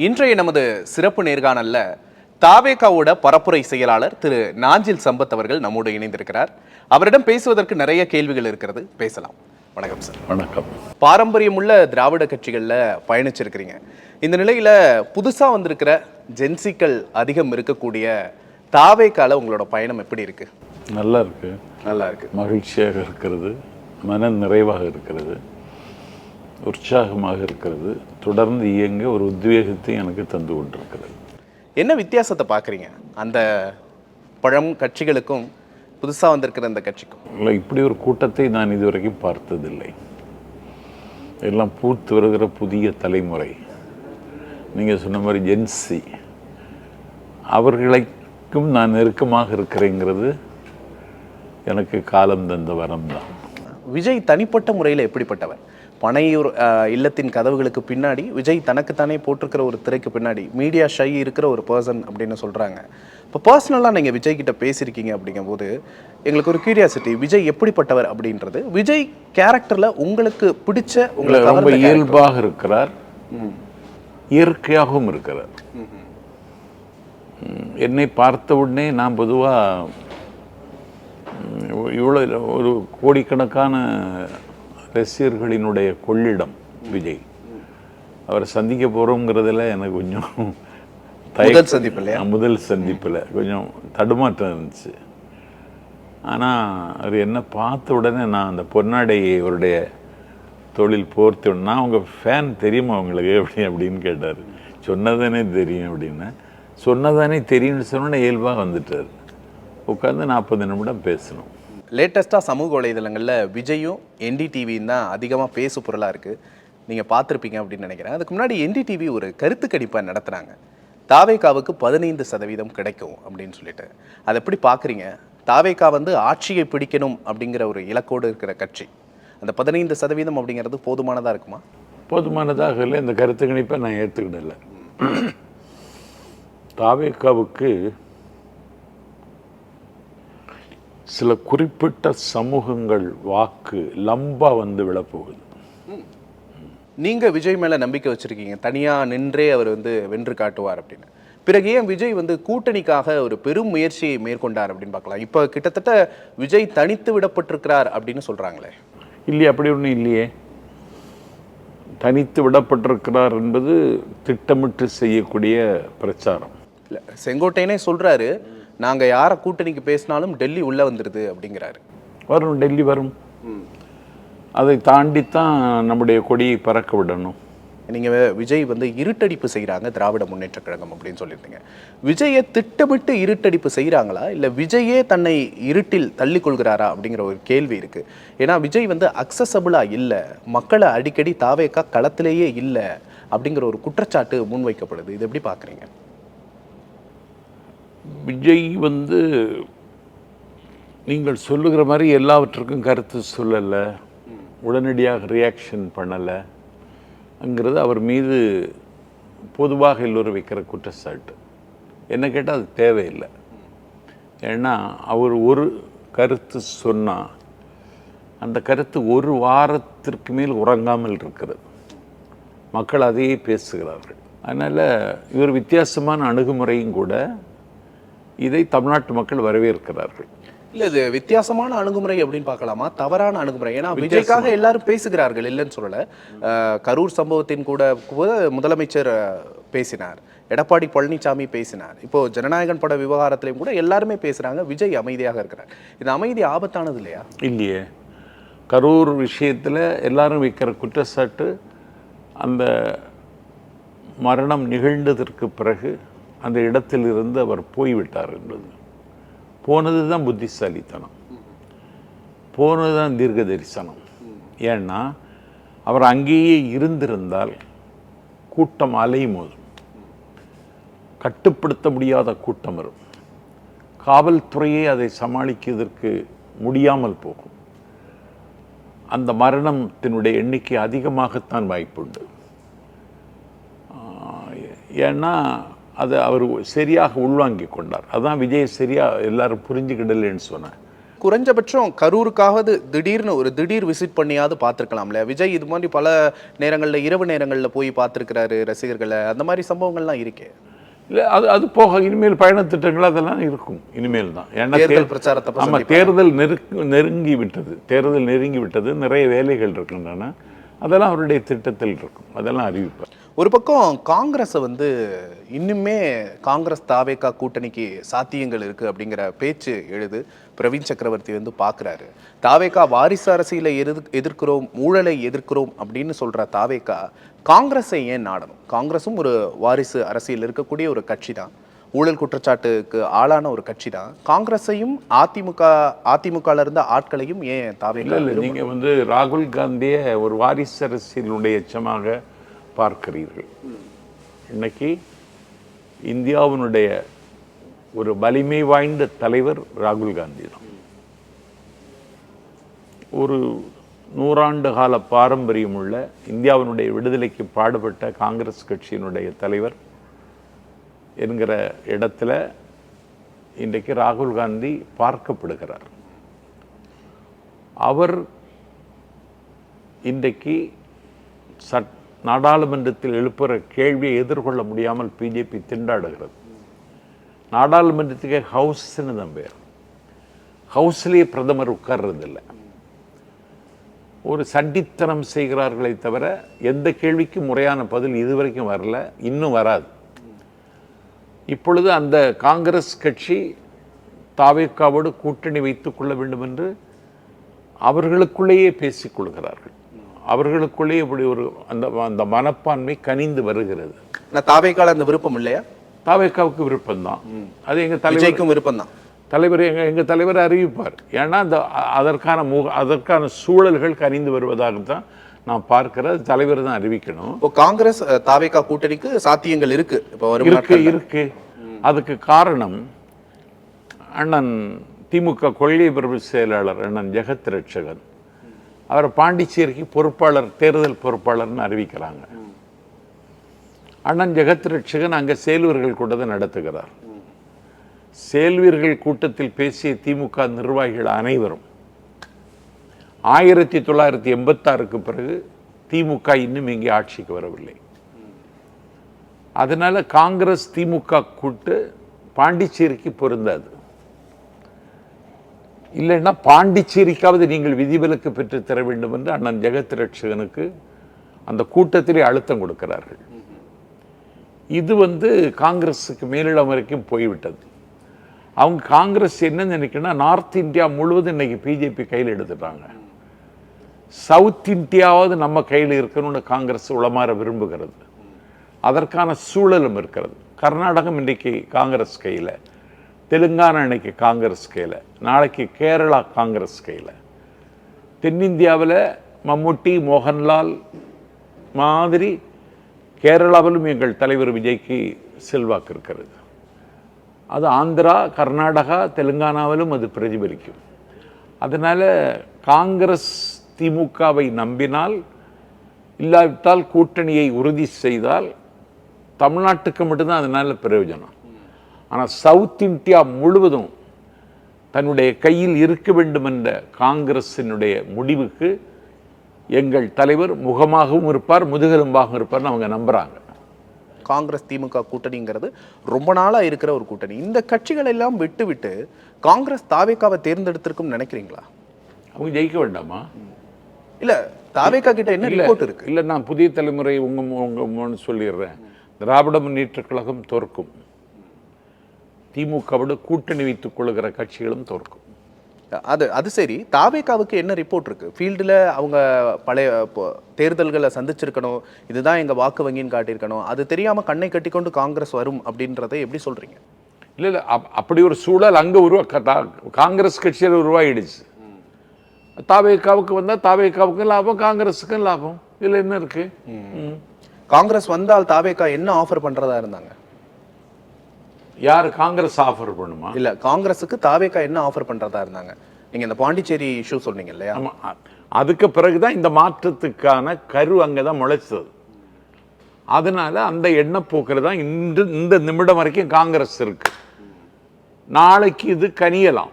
இன்றைய நமது சிறப்பு நேர்காணல்ல தாவேகாவோட பரப்புரை செயலாளர் திரு நாஞ்சில் சம்பத் அவர்கள் நம்மோடு இணைந்திருக்கிறார். அவரிடம் பேசுவதற்கு நிறைய கேள்விகள் இருக்கிறது, பேசலாம். வணக்கம் சார். வணக்கம். பாரம்பரியமுள்ள திராவிட கட்சிகளில் பயணிச்சிருக்கிறீங்க. இந்த நிலையில புதுசா வந்திருக்கிற ஜென்சிக்கள் அதிகம் இருக்கக்கூடிய தாவேகால உங்களோட பயணம் எப்படி இருக்கு? நல்லா இருக்கு. நல்லா இருக்கு. மகிழ்ச்சியாக இருக்கிறது, மன நிறைவாக இருக்கிறது, உற்சாகமாக இருக்கிறது. தொடர்ந்து இயங்க ஒரு உத்வேகத்தை எனக்கு தந்து கொண்டிருக்கிறது. என்ன வித்தியாசத்தை பார்க்குறீங்க அந்த பழம் கட்சிகளுக்கும் புதுசாக வந்திருக்கிற அந்த கட்சிக்கும்? இல்லை, இப்படி ஒரு கூட்டத்தை நான் இதுவரைக்கும் பார்த்ததில்லை. எல்லாம் பூத்து வருகிற புதிய தலைமுறை, நீங்கள் சொன்ன மாதிரி ஜென்சி, அவர்களுக்கும் நான் நெருக்கமாக இருக்கிறேங்கிறது எனக்கு காலம் தந்த வரம் தான். விஜய் தனிப்பட்ட முறையில் எப்படிப்பட்டவர்? பனையூர் இல்லத்தின் கதவுகளுக்கு பின்னாடி விஜய் தனக்குத்தானே போட்டிருக்கிற ஒரு திரைக்கு பின்னாடி மீடியா ஷை இருக்கிற ஒரு பர்சன் அப்படின்னு சொல்கிறாங்க. இப்போ பர்சனலாக நீங்கள் விஜய் கிட்ட பேசியிருக்கீங்க அப்படிங்கும்போது எங்களுக்கு ஒரு கியூரியாசிட்டி, விஜய் எப்படிப்பட்டவர் அப்படின்றது. விஜய் கேரக்டரில் உங்களுக்கு பிடிச்ச, உங்களுக்கு ரொம்ப இயல்பாக இருக்கிறார், இயற்கையாகவும் இருக்கிறார். என்னை பார்த்த உடனே நான் பொதுவாக இவ்வளோ ஒரு கோடிக்கணக்கான ரசிகர்களினுடைய கொள்ளிடம் விஜய், அவரை சந்திக்க போகிறோங்கிறதுல எனக்கு கொஞ்சம் முதல் சந்திப்பில் கொஞ்சம் தடுமாற்றம் இருந்துச்சு. ஆனால் அவர் என்ன பார்த்த உடனே நான் அந்த பொன்னாடையை அவருடைய தொழில் போர்த்து, நான் உங்கள் ஃபேன் தெரியுமா உங்களுக்கு அப்படின்னு கேட்டார். சொன்னதானே தெரியும் அப்படின்னு. சொன்னதானே தெரியும்னு சொன்னோன்னே இயல்பாக வந்துட்டார். உட்காந்து 40 நிமிடம் பேசணும். லேட்டஸ்ட்டாக சமூக வலைதளங்களில் விஜயும் என்டிடிவியும் தான் அதிகமாக பேசு பொருளாக இருக்குது. நீங்கள் பார்த்துருப்பீங்க அப்படின்னு நினைக்கிறேன். அதுக்கு முன்னாடி என்டிடிவி ஒரு கருத்து கணிப்பை நடத்துகிறாங்க. தாவேகாவுக்கு 15% கிடைக்கும் அப்படின்னு சொல்லிட்டு. அதை எப்படி பார்க்குறீங்க? தாவேகா ஆட்சியை பிடிக்கணும் அப்படிங்கிற ஒரு இலக்கோடு இருக்கிற கட்சி. அந்த 15% அப்படிங்கிறது போதுமானதாக இருக்குமா? போதுமானதாக இல்லை. இந்த கருத்து கணிப்பை நான் ஏற்றுக்கிடலை. தாவேகாவுக்கு சில குறிப்பிட்ட சமூகங்கள் வாக்கு லம்பா விழப்போகுது. நீங்க விஜய் மேல நம்பிக்கை வச்சிருக்கீங்க, தனியா நின்றே அவர் வென்று காட்டுவார் அப்படின்னு. பிறகு ஏன் விஜய் கூட்டணிக்காக ஒரு பெரும் முயற்சியை மேற்கொண்டார் அப்படின்னு பார்க்கலாம். இப்ப கிட்டத்தட்ட விஜய் தனித்து விடப்பட்டிருக்கிறார் அப்படின்னு சொல்றாங்களே. இல்லையே, அப்படி ஒன்றும் இல்லையே. தனித்து விடப்பட்டிருக்கிறார் என்பது திட்டமிட்டு செய்யக்கூடிய பிரச்சாரம். இல்லை, செங்கோட்டையனே சொல்றாரு, நாங்கள் யாரை கூட்டணிக்கு பேசினாலும் டெல்லி உள்ளே வந்துடுது அப்படிங்கிறாரு. வரும், டெல்லி வரும். அதை தாண்டித்தான் நம்முடைய கொடியை பறக்க விடணும். நீங்கள் விஜய் இருட்டடிப்பு செய்கிறாங்க திராவிட முன்னேற்ற கழகம் அப்படின்னு சொல்லியிருந்தீங்க. விஜயை திட்டமிட்டு இருட்டடிப்பு செய்கிறாங்களா, இல்லை விஜயே தன்னை இருட்டில் தள்ளி கொள்கிறாரா அப்படிங்கிற ஒரு கேள்வி இருக்குது. ஏன்னா விஜய் அக்சசபிளாக இல்லை, மக்களை அடிக்கடி தாவேக்கா களத்திலேயே இல்லை அப்படிங்கிற ஒரு குற்றச்சாட்டு முன்வைக்கப்படுது. இது எப்படி பார்க்குறீங்க? விஜய் நீங்கள் சொல்லுகிற மாதிரி எல்லாவற்றுக்கும் கருத்து சொல்லலை, உடனடியாக ரியாக்ஷன் பண்ணலைங்கிறது அவர் மீது பொதுவாக எல்லோரும் வைக்கிற குற்றச்சாட்டு. என்ன கேட்டால் அது தேவையில்லை. ஏன்னா அவர் ஒரு கருத்து சொன்னால் அந்த கருத்து ஒரு வாரத்திற்கு மேல் உறங்காமல் இருக்கிறது. மக்கள் அதையே பேசுகிறார்கள். அதனால் இவர் வித்தியாசமான அணுகுமுறையும் கூட, இதை தமிழ்நாட்டு மக்கள் வரவேற்கிறார்கள். இல்லை, இது வித்தியாசமான அணுகுமுறை அப்படின்னு பார்க்கலாமா, தவறான அணுகுமுறை? ஏன்னா விஜய்க்காக எல்லாரும் பேசுகிறார்கள், இல்லைன்னு சொல்லலை. கரூர் சம்பவத்தின் கூட முதலமைச்சர் பேசினார், எடப்பாடி பழனிசாமி பேசினார். இப்போ ஜனநாயகன் பட விவகாரத்திலையும் கூட எல்லாருமே பேசுகிறாங்க, விஜய் அமைதியாக இருக்கிறார். இது அமைதி ஆபத்தானது இல்லையா? இல்லையே. கரூர் விஷயத்தில் எல்லாரும் வைக்கிற குற்றச்சாட்டு அந்த மரணம் நிகழ்ந்ததற்கு பிறகு அந்த இடத்திலிருந்து அவர் போய்விட்டார் என்பது. போனது தான் புத்திசாலித்தனம், போனது தான் தீர்க்க தரிசனம். ஏன்னா அவர் அங்கேயே இருந்திருந்தால் கூட்டம் அலைமோதும், கட்டுப்படுத்த முடியாத கூட்டம் வரும், காவல்துறையே அதை சமாளிக்கிறதற்கு முடியாமல் போகும். அந்த மரணத்தினுடைய எண்ணிக்கை அதிகமாகத்தான் வாய்ப்புண்டு. ஏன்னா அதை அவர் சரியாக உள்வாங்கி கொண்டார். அதுதான் விஜய் சரியாக எல்லாரும் புரிஞ்சுக்கிடலன்னு சொன்னார். குறைஞ்சபட்சம் கரூருக்காவது திடீர் விசிட் பண்ணியாவது பார்த்துருக்கலாம்ல. விஜய் இது மாதிரி பல நேரங்களில் இரவு நேரங்களில் போய் பார்த்துருக்கிறாரு ரசிகர்களை, அந்த மாதிரி சம்பவங்கள்லாம் இருக்கே. இல்லை, அது போக இனிமேல் பயணத்திட்டங்கள் அதெல்லாம் இருக்கும். இனிமேல் தான். ஏன்னா தேர்தல் பிரச்சாரத்தை ஆமாம், தேர்தல் நெருங்கி விட்டது. நிறைய வேலைகள் இருக்கின்றன. அதெல்லாம் அவருடைய திட்டத்தில் இருக்கும். அதெல்லாம் அறிவிப்பார். ஒரு பக்கம் காங்கிரஸை இன்னுமே காங்கிரஸ் தாவேகா கூட்டணிக்கு சாத்தியங்கள் இருக்கு அப்படிங்கிற பேச்சு எழுது. பிரவீன் சக்கரவர்த்தி பார்க்குறாரு, தாவேகா வாரிசு அரசியலை எதிர்க்கிறோம், ஊழலை எதிர்க்கிறோம் அப்படின்னு சொல்ற தாவேகா காங்கிரஸை ஏன் நாடணும்? காங்கிரஸும் ஒரு வாரிசு அரசியல் இருக்கக்கூடிய ஒரு கட்சி தான், ஊழல் குற்றச்சாட்டுக்கு ஆளான ஒரு கட்சி தான். காங்கிரஸையும் அதிமுகல இருந்த ஆட்களையும் ஏன் தாவேகா? நீங்க ராகுல் காந்தியை ஒரு வாரிசு அரசியலுடைய எச்சமாக பார்க்கிறீர்கள். இன்னைக்கு இந்தியாவினுடைய ஒரு வலிமை வாய்ந்த தலைவர் ராகுல் காந்தி தான். ஒரு 100 ஆண்டு கால பாரம்பரியம் உள்ள இந்தியாவினுடைய விடுதலைக்கு பாடுபட்ட காங்கிரஸ் கட்சியினுடைய தலைவர் என்கிற இடத்துல இன்றைக்கு ராகுல் காந்தி பார்க்கப்படுகிறார். அவர் இன்றைக்கு நாடாளுமன்றத்தில் எழுப்புகிற கேள்வியை எதிர்கொள்ள முடியாமல் பிஜேபி திண்டாடுகிறது. நாடாளுமன்றத்துக்கு ஹவுஸ்ன்னு தான் பேர். ஹவுஸ்லேயே பிரதமர் உட்கார்றதில்லை. ஒரு சண்டித்தனம் செய்கிறார்களே தவிர எந்த கேள்விக்கும் முறையான பதில் இதுவரைக்கும் வரல, இன்னும் வராது. இப்பொழுது அந்த காங்கிரஸ் கட்சி தாவேகாவோடு கூட்டணி வைத்துக் கொள்ள வேண்டும் என்று அவர்களுக்குள்ளேயே பேசிக் கொள்கிறார்கள். அவர்களுக்குள்ளேயே இப்படி ஒரு அந்த மனப்பான்மை கனிந்து வருகிறது. தாவேகால அந்த விருப்பம் இல்லையா? தாவேகாவுக்கு விருப்பம் தான். அது எங்க தலைவருக்கும் விருப்பம் தான். தலைவர் எங்க தலைவர் அறிவிப்பார். ஏன்னா அதற்கான சூழல்கள் கனிந்து வருவதாகத்தான் நான் பார்க்கிற. தலைவர் தான் அறிவிக்கணும். காங்கிரஸ் தாவேகா கூட்டணிக்கு சாத்தியங்கள் இருக்கு. இருக்கு. அதுக்கு காரணம் அண்ணன் திமுக கொள்கை பிரிவு செயலாளர் அண்ணன் ஜெகத் ரட்சகன். அவர் பாண்டிச்சேரிக்கு தேர்தல் பொறுப்பாளர்னு அறிவிக்கிறாங்க. அண்ணன் ஜெகத் ரட்சகன் அங்கே சேல்வர்கள் கூட்டத்தை நடத்துகிறார். சேல்வீர்கள் கூட்டத்தில் பேசிய திமுக நிர்வாகிகள் அனைவரும் 1986க்கு பிறகு திமுக இன்னும் இங்கே ஆட்சிக்கு வரவில்லை. அதனால காங்கிரஸ் திமுக கூட்டு பாண்டிச்சேரிக்கு பொருந்தாது. இல்லைன்னா பாண்டிச்சேரிக்காவது நீங்கள் விதிவிலக்கு பெற்று தர வேண்டும் என்று அண்ணன் ஜெகத் ரட்சகனுக்கு அந்த கூட்டத்திலே அழுத்தம் கொடுக்கிறார்கள். இது காங்கிரஸுக்கு மேலிடம் வரைக்கும் போய்விட்டது. அவங்க காங்கிரஸ் என்ன நினைக்கணும்னா, நார்த் இந்தியா முழுவதும் இன்னைக்கு பிஜேபி கையில் எடுத்துட்டாங்க. சவுத் இந்தியாவது நம்ம கையில் இருக்கணும்னு காங்கிரஸ் உளமாற விரும்புகிறது. அதற்கான சூழலும் இருக்கிறது. கர்நாடகம் இன்றைக்கு காங்கிரஸ் கையில், தெலுங்கானா இன்னைக்கு காங்கிரஸ் கையில், நாளைக்கு கேரளா காங்கிரஸ் கையில். தென்னிந்தியாவில் மம்முட்டி, மோகன்லால் மாதிரி கேரளாவிலும் எங்கள் தலைவர் விஜய்க்கு செல்வாக்கு இருக்கிறது. அது ஆந்திரா, கர்நாடகா, தெலுங்கானாவிலும் அது பிரதிபலிக்கும். அதனால் காங்கிரஸ் திமுகவை நம்பினால், இல்லாவிட்டால் கூட்டணியை உறுதி செய்தால் தமிழ்நாட்டுக்கு மட்டும்தான் அதனால் பிரயோஜனம். ஆனால் சவுத் இந்தியா முழுவதும் தன்னுடைய கையில் இருக்க வேண்டும் என்ற காங்கிரஸினுடைய முடிவுக்கு எங்கள் தலைவர் முகமாகவும் இருப்பார், முதுகெலும்பாகவும் இருப்பார்னு அவங்க நம்புகிறாங்க. காங்கிரஸ் திமுக கூட்டணிங்கிறது ரொம்ப நாளா இருக்கிற ஒரு கூட்டணி. இந்த கட்சிகள் எல்லாம் விட்டு காங்கிரஸ் தாவேகாவை தேர்ந்தெடுத்திருக்கும் நினைக்கிறீங்களா? அவங்க ஜெயிக்க வேண்டாமா? இல்ல, தாவேகா கிட்ட என்ன ரிப்போர்ட் இருக்கு? இல்ல, நான் புதிய தலைமுறை உங்க சொல்லிடுறேன். திராவிட முன்னேற்ற கழகம் தோற்கும். திமுகவோடு கூட்டணி வைத்துக் கொள்கிற கட்சிகளும் தோற்கும். அது சரி, தாவேகாவுக்கு என்ன ரிப்போர்ட் இருக்கு? ஃபீல்டில் அவங்க பழைய தேர்தல்களை சந்திச்சிருக்கணும், இதுதான் எங்கள் வாக்கு வங்கின்னு காட்டியிருக்கணும். அது தெரியாமல் கண்ணை கட்டிக்கொண்டு காங்கிரஸ் வரும் அப்படின்றத எப்படி சொல்கிறீங்க? இல்லை, அப்படி ஒரு சூழல் அங்கே காங்கிரஸ் கட்சியில் உருவாயிடுச்சு. தாவேகாவுக்கு வந்தால் தாவேகாவுக்கும் லாபம், காங்கிரஸுக்கும் லாபம். இதில் என்ன இருக்கு? காங்கிரஸ் வந்தால் தாவேகா என்ன ஆஃபர் பண்ணுறதா இருந்தாங்க? யார் காங்கிரஸ் ஆஃபர் பண்ணுமா? இல்ல, காங்கிரஸுக்கு தாவேகா என்ன ஆஃபர் பண்றதா இருந்தாங்க? நீங்க இந்த பாண்டிச்சேரி இஷ்யூ சொன்னீங்க இல்லையா? அதுக்கு பிறகுதான் இந்த மாற்றத்துக்கான கரு அங்கதான் முளைச்சது. அதனால அந்த எண்ணப்போக்கில் தான் இந்த நிமிடம் வரைக்கும் காங்கிரஸ் இருக்கு. நாளைக்கு இது கனியலாம்.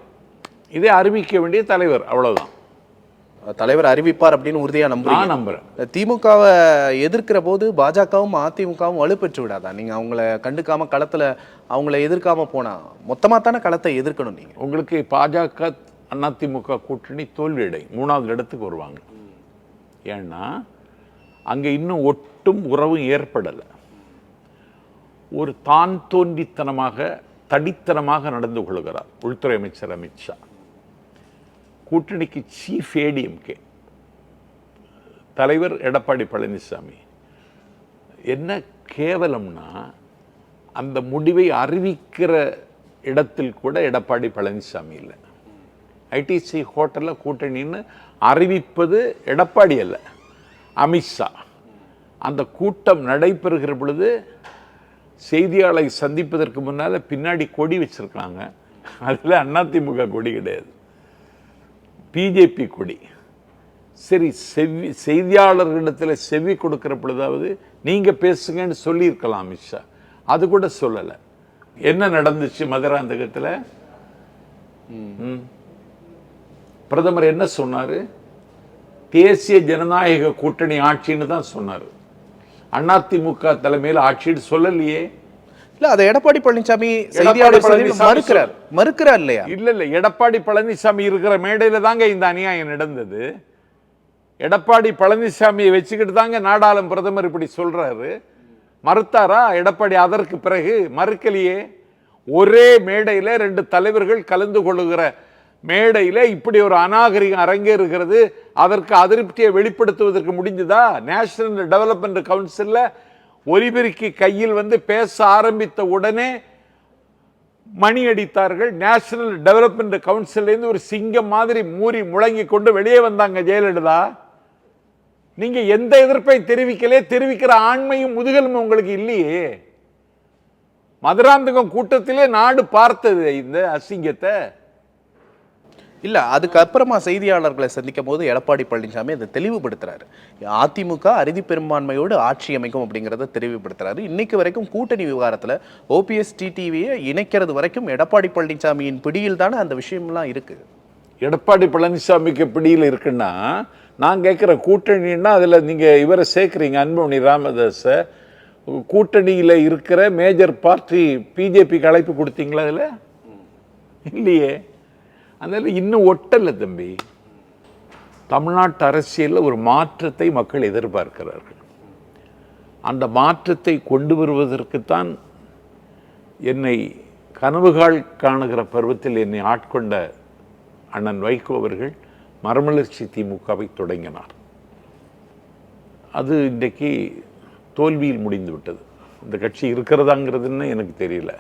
இதை அறிவிக்க வேண்டிய தலைவர், அவ்வளவுதான். தலைவர் அறிவிப்பார் அப்படின்னு உறுதியா நம்புறீங்க? நான் நம்புறேன். திமுகவை எதிர்க்கிற போது பாஜகவும் அதிமுகவும் வலுப்பெற்று விடாதா? நீங்க அவங்கள கண்டுக்காம களத்துல அவங்கள எதிர்க்காம போனா மொத்தமா தானே களத்தை எதிர்க்கணும் நீங்க. உங்களுக்கு பாஜக அதிமுக கூட்டணி தோல்வியடை 3வது இடத்துக்கு வருவாங்க. ஏன்னா அங்க இன்னும் ஒட்டும் உறவும் ஏற்படலை. ஒரு தான் தோன்றித்தனமாக தடித்தனமாக நடந்து கொள்கிறார் உள்துறை அமைச்சர் அமித்ஷா. கூட்டணிக்கு சீஃப் ஏடிஎம்கே தலைவர் எடப்பாடி பழனிசாமி. என்ன கேவலம்னா, அந்த முடிவை அறிவிக்கிற இடத்தில் கூட எடப்பாடி பழனிசாமி இல்லை. ஐடிசி ஹோட்டலில் கூட்டணின்னு அறிவிப்பது எடப்பாடி அல்ல, அமித்ஷா. அந்த கூட்டம் நடைபெறுகிற பொழுது செய்தியாளரை சந்திப்பதற்கு முன்னால் பின்னாடி கொடி வச்சிருக்காங்க. அதில் அதிமுக கொடி கிடையாது, பிஜேபி கொடி. சரி, செய்தியாளர்களிடத்தில் செவி கொடுக்கிற பொழுதாவது நீங்கள் பேசுங்கன்னு சொல்லியிருக்கலாம் அமித்ஷா. அது கூட சொல்லலை. என்ன நடந்துச்சு மதுராந்தகத்தில்? பிரதமர் என்ன சொன்னார்? தேசிய ஜனநாயக கூட்டணி ஆட்சின்னு தான் சொன்னார். அதிமுக தலைமையில் ஆட்சின்னு சொல்லலையே. இல்ல, அதை எடப்பாடி பழனிசாமி மறுக்கிறார் இல்லையா? இல்ல, எடப்பாடி பழனிசாமி இருக்கிற மேடையில தாங்க இந்த அநியாயம் நடந்தது. எடப்பாடி பழனிசாமியை வச்சுக்கிட்டு தாங்க நாடாளும் பிரதமர் இப்படி சொல்றாரு. மறுத்தாரா எடப்பாடி? அதற்கு பிறகு மறுக்கலையே. ஒரே மேடையில 2 தலைவர்கள் கலந்து கொள்ளுகிற மேடையில இப்படி ஒரு அநாகரிகம் அரங்கேறுகிறது. அதற்கு அதிருப்தியை வெளிப்படுத்துவதற்கு முடிஞ்சதா? நேஷனல் டெவலப்மெண்ட் கவுன்சில்ல ஒலிபெருக்கி கையில் பேச ஆரம்பித்த உடனே மணி அடித்தார்கள். நேஷனல் டெவலப்மெண்ட் கவுன்சில் ஒரு சிங்கம் மாதிரி மூறி முழங்கி கொண்டு வெளியே வந்தாங்க ஜெயலலிதா. நீங்க எந்த எதிர்ப்பை தெரிவிக்கிற ஆண்மையும் முதுகலும் உங்களுக்கு இல்லையே. மதுராந்தகம் கூட்டத்திலே நாடு பார்த்தது இந்த அசிங்கத்தை. இல்ல, அதுக்கப்புறமா செய்தியாளர்களை சந்திக்கும் போது எடப்பாடி பழனிசாமி அதை தெளிவுபடுத்துறாரு. அதிமுக அறுதி பெரும்பான்மையோடு ஆட்சி அமைக்கும் அப்படிங்கிறத தெளிவுபடுத்துறாரு. இன்னைக்கு வரைக்கும் கூட்டணி விவகாரத்துல ஓபிஎஸ் டிடிவியை இணைக்கிறது வரைக்கும் எடப்பாடி பழனிசாமியின் பிடியில் தானே அந்த விஷயம்லாம் இருக்கு. எடப்பாடி பழனிசாமிக்கு பிடியில் இருக்குன்னா, நான் கேட்குற கூட்டணின்னா அதில் நீங்கள் இவரை சேர்க்குறீங்க, அன்புமணி ராமதாஸை. கூட்டணியில் இருக்கிற மேஜர் பார்ட்டி பிஜேபிக்கு அழைப்பு கொடுத்தீங்களா? அதில் இல்லையே. அதனால இன்னும் ஒட்டலை தம்பி. தமிழ்நாட்டு அரசியலில் ஒரு மாற்றத்தை மக்கள் எதிர்பார்க்கிறார்கள். அந்த மாற்றத்தை கொண்டு வருவதற்குத்தான் என்னை கனவுகள் காணுகிற பருவத்தில் என்னை ஆட்கொண்ட அண்ணன் வைகோ அவர்கள் மறுமலர்ச்சி திமுகவை தொடங்கினார். அது இன்றைக்கு தோல்வியில் முடிந்து விட்டது. இந்த கட்சி இருக்கிறதாங்கிறதுன்னு எனக்கு தெரியல.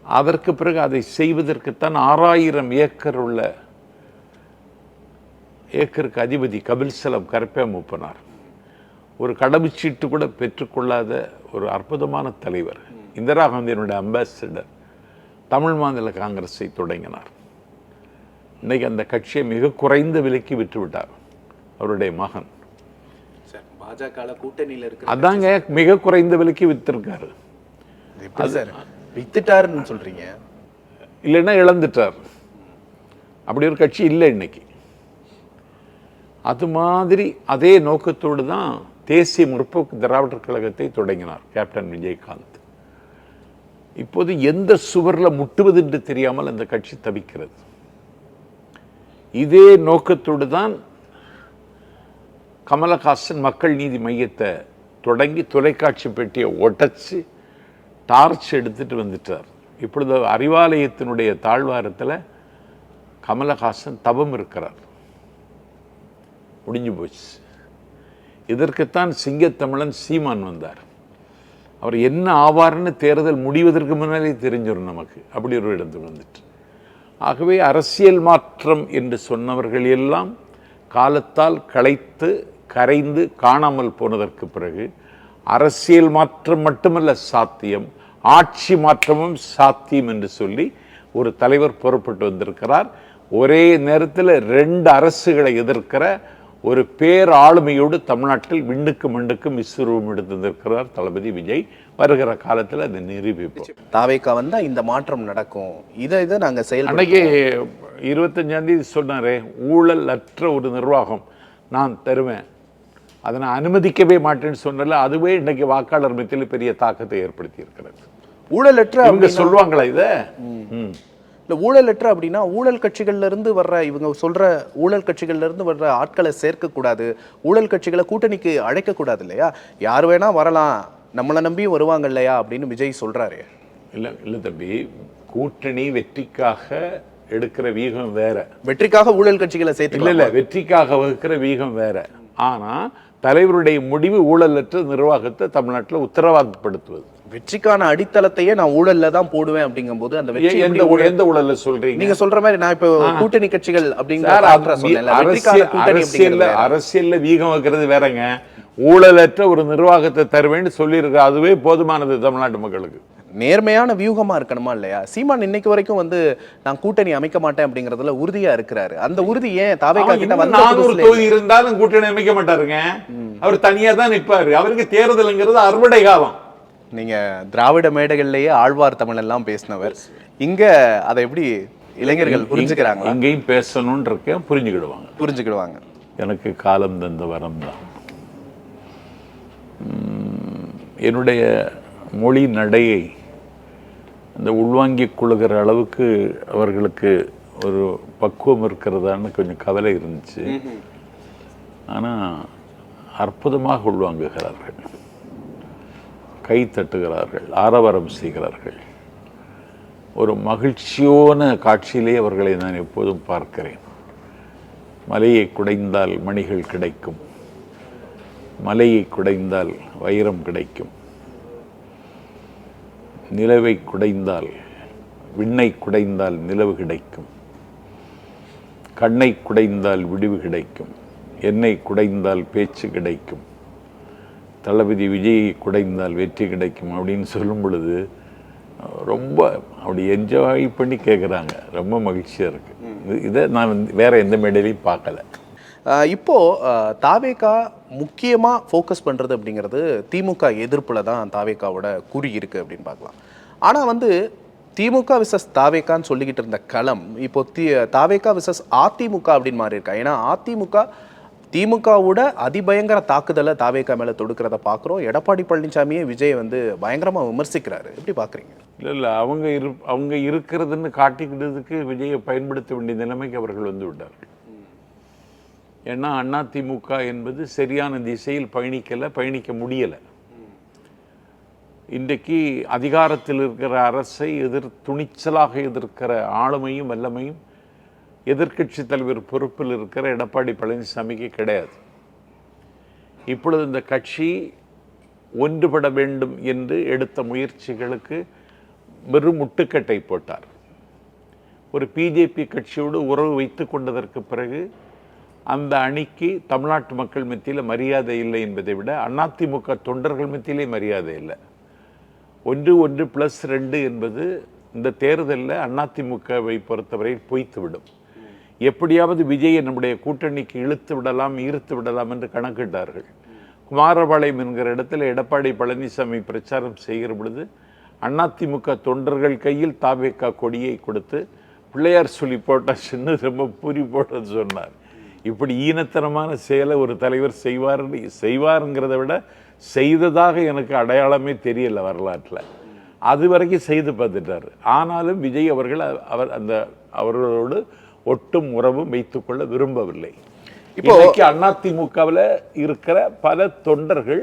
அதற்கு பிறகு அதை செய்வதற்குத்தான் 6000 ஏக்கர் உள்ள ஏக்கருக்கு அதிபதி கபில் செலம் கருப்பே மூப்பனார். ஒரு கடவுச்சீட்டு கூட பெற்றுக்கொள்ளாத ஒரு அற்புதமான தலைவர், இந்திரா காந்தியினுடைய அம்பாசிடர், தமிழ் மாநில காங்கிரஸை தொடங்கினார். இன்னைக்கு அந்த கட்சியை மிக குறைந்த விலைக்கு விற்றுவிட்டார் அவருடைய மகன். அதாங்க மிக குறைந்த விலைக்கு வித்திருக்காரு. வித்துட்டாருன்னு சொல்றீங்க? இல்லைன்னா இழந்துட்டார். அப்படி ஒரு கட்சி இல்லை இன்னைக்கு. அது மாதிரி அதே நோக்கத்தோடு தான் தேசிய முற்போக்கு திராவிடர் கழகத்தை தொடங்கினார் கேப்டன் விஜயகாந்த். இப்போது எந்த சுவரில் முட்டுவது என்று தெரியாமல் அந்த கட்சி தவிக்கிறது. இதே நோக்கத்தோடு தான் கமலஹாசன் மக்கள் நீதி மையத்தை தொடங்கி தொலைக்காட்சி பெட்டியை உடைச்சு டார்ச் எடுத்துட்டு வந்துட்டார். இப்பொழுது அறிவாலயத்தினுடைய தாழ்வாரத்தில் கமலஹாசன் தவம் இருக்கிறார். முடிஞ்சு போச்சு. இதற்குத்தான் சிங்கத்தமிழன் சீமான் வந்தார். அவர் என்ன ஆவார்னு தேர்தல் முடிவதற்கு முன்னாலே தெரிஞ்சிடும் நமக்கு. அப்படி ஒரு இடத்துக்கு வந்துட்டு. ஆகவே அரசியல் மாற்றம் என்று சொன்னவர்கள் எல்லாம் காலத்தால் களைத்து கரைந்து காணாமல் போனதற்கு பிறகு அரசியல் மாற்றம் மட்டுமல்ல சாத்தியம், ஆட்சி மாற்றமும் சாத்தியம் என்று சொல்லி ஒரு தலைவர் புறப்பட்டு வந்திருக்கிறார். ஒரே நேரத்தில் 2 அரசுகளை எதிர்க்கிற ஒரு பேர் ஆளுமையோடு தமிழ்நாட்டில் விண்ணுக்கு மண்ணுக்கும் விஸ்வரூபம் எடுத்திருக்கிறார் தளபதி விஜய். வருகிற காலத்தில் அதை நிரூபிப்போம். தாவேக்கா வந்தா இந்த மாற்றம் நடக்கும். இதை நாங்கள் அன்னைக்கு 25ஆம் தேதி சொன்னாரே, ஊழல் அற்ற ஒரு நிர்வாகம் நான் தருவேன், அதை நான் அனுமதிக்கவே மாட்டேன்னு சொன்னல, அதுவே இன்னைக்கு வாக்காளர் மத்தியில் பெரிய தாக்கத்தை ஏற்படுத்தி இருக்கிறது. ஊழலற்ற அவங்க சொல்லுவாங்களா இதை? இல்லை, ஊழலற்ற அப்படின்னா ஊழல் கட்சிகள்ல இருந்து வர்ற, இவங்க சொல்ற ஊழல் கட்சிகள்ல இருந்து வர்ற ஆட்களை சேர்க்கக்கூடாது, ஊழல் கட்சிகளை கூட்டணிக்கு அழைக்கக்கூடாது இல்லையா? யார் வேணா வரலாம், நம்மளை நம்பியும் வருவாங்க இல்லையா அப்படின்னு விஜய் சொல்றாரு. இல்லை இல்லை தம்பி, கூட்டணி வெற்றிக்காக எடுக்கிற வீகம் வேற, வெற்றிக்காக ஊழல் கட்சிகளை சேர்த்து இல்லை வெற்றிக்காக வகுக்கிற வீகம் வேற. ஆனா தலைவருடைய முடிவு ஊழலற்ற நிர்வாகத்தை தமிழ்நாட்டில் உத்தரவாதப்படுத்துவது. வெற்றிக்கான அடித்தளத்தையே நான் ஊழல்ல தான் போடுவேன் அப்படிங்கும்போது அந்த வெற்றி எந்த ஊழல்ல சொல்றீங்க? நீங்க சொல்ற மாதிரி நான் இப்ப கூட்டணி கட்சிகள் அரசியல்ல வீகம் வைக்கிறது வேறங்க. ஊழலற்ற ஒரு நிர்வாகத்தை தருவேன்னு சொல்லியிருக்க, அதுவே போதுமானது தமிழ்நாட்டு மக்களுக்கு. நேர்மையான வியூகமா இருக்கணுமா இல்லையா? சீமான் இன்னைக்கு வரைக்கும் வந்து நான் கூட்டணி அமைக்க மாட்டேன் அப்படிங்கறதுல உறுதியா இருக்கிறாரு. அந்த உறுதி ஏன் தாவேகா கிட்ட வந்து 400 தொகுதி இருந்தாலும் கூட்டணி அமைக்க மாட்டாருங்க. அவர் தனியா தான் நிற்பாரு. அவருக்கு தேர்தலுங்கிறது அறுவடை காலம். நீங்க திராவிட மேடைகள்லயே ஆழ்வார் தமிழ் எல்லாம் பேசினவர், இங்க அதை எப்படி இளைஞர்கள் புரிஞ்சுக்கிறாங்க? இங்கேயும் பேசணும்னு இருக்கேன், புரிஞ்சுக்கிடுவாங்க. எனக்கு காலம் தந்த வரம் தான். என்னுடைய மொழி நடையை அந்த உள்வாங்கிக் கொள்ளுகிற அளவுக்கு அவர்களுக்கு ஒரு பக்குவம் இருக்கிறதான்னு கொஞ்சம் கவலை இருந்துச்சு. ஆனால் அற்புதமாக உள்வாங்குகிறார்கள், கை தட்டுகிறார்கள், ஆரவாரம் செய்கிறார்கள். ஒரு மகிழ்ச்சியான காட்சியிலே அவர்களை நான் எப்போதும் பார்க்கிறேன். மலையை குடைந்தால் மணிகள் கிடைக்கும், மலையை குடைந்தால் வைரம் கிடைக்கும், நிலவை குடைந்தால் விண்ணை குடைந்தால் நிலவு கிடைக்கும், கண்ணை குடைந்தால் விடிவு கிடைக்கும், என்னை குடைந்தால் பேச்சு கிடைக்கும், தளபதி விஜயை குடைந்தால் வெற்றி கிடைக்கும் அப்படின்னு சொல்லும் பொழுது ரொம்ப அப்படி என்ஜாய் பண்ணி கேட்குறாங்க. ரொம்ப மகிழ்ச்சியாக இருக்குது. இதை நான் வேற எந்த மேடையிலையும் பார்க்கல. இப்போ தாவேகா முக்கியமாக ஃபோக்கஸ் பண்ணுறது அப்படிங்கிறது திமுக எதிர்ப்பில் தான் தாவேகாவோட குறி இருக்குது அப்படின்னு பார்க்கலாம். ஆனால் வந்து திமுக விசஸ் தாவேகான்னு சொல்லிக்கிட்டு இருந்த களம் இப்போ தாவேகா விசஸ் அதிமுக அப்படின்னு மாறி இருக்கா. ஏன்னா அதிமுக திமுகவோட அதிபயங்கர தாக்குதலை தாவேகா மேலே தொடுக்கிறத பார்க்குறோம். எடப்பாடி பழனிசாமியே விஜய் வந்து பயங்கரமாக விமர்சிக்கிறாரு. எப்படி பார்க்குறீங்க? இல்லை அவங்க இருக்கிறதுன்னு காட்டிக்கிட்டதுக்கு விஜயை பயன்படுத்த வேண்டிய நிலைமைக்கு அவர்கள் வந்து விட்டார்கள். ஏன்னா அதிமுக என்பது சரியான திசையில் பயணிக்க முடியலை. இன்றைக்கு அதிகாரத்தில் இருக்கிற அரசை துணிச்சலாக எதிர்க்கிற ஆளுமையும் வல்லமையும் எதிர்க்கட்சி தலைவர் பொறுப்பில் இருக்கிற எடப்பாடி பழனிசாமிக்கு கிடையாது. இப்பொழுது இந்த கட்சி ஒன்றுபட வேண்டும் என்று எடுத்த முயற்சிகளுக்கு வெறும் முட்டுக்கட்டை போட்டார். ஒரு பிஜேபி கட்சியோடு உறவு வைத்து கொண்டதற்கு பிறகு அந்த அணிக்கு தமிழ்நாட்டு மக்கள் மத்தியில் மரியாதை இல்லை என்பதை விட அதிமுக தொண்டர்கள் மத்தியிலே மரியாதை இல்லை. 1+2 என்பது இந்த தேர்தலில் அதிமுகவை பொறுத்தவரை பொய்த்துவிடும். எப்படியாவது விஜயை நம்முடைய கூட்டணிக்கு ஈர்த்து விடலாம் என்று கணக்கிட்டார்கள். குமாரபாளையம் என்கிற இடத்துல எடப்பாடி பழனிசாமி பிரச்சாரம் செய்கிற பொழுது அதிமுக தொண்டர்கள் கையில் தாவேகா கொடியை கொடுத்து பிள்ளையார் சொல்லி போட்டாச்சுன்னு ரொம்ப பூரி போட சொன்னார். இப்படி ஈனத்தனமான செயலை ஒரு தலைவர் செய்வாருங்கிறத விட செய்ததாக எனக்கு அடையாளமே தெரியல வரலாற்றில். அது வரைக்கும் செய்து பார்த்துட்டார். ஆனாலும் விஜய் அவர்கள் அவர்களோடு ஒட்டும் உறவும் வைத்துக்கொள்ள விரும்பவில்லை. இப்போதைக்கு அதிமுகவில் இருக்கிற பல தொண்டர்கள்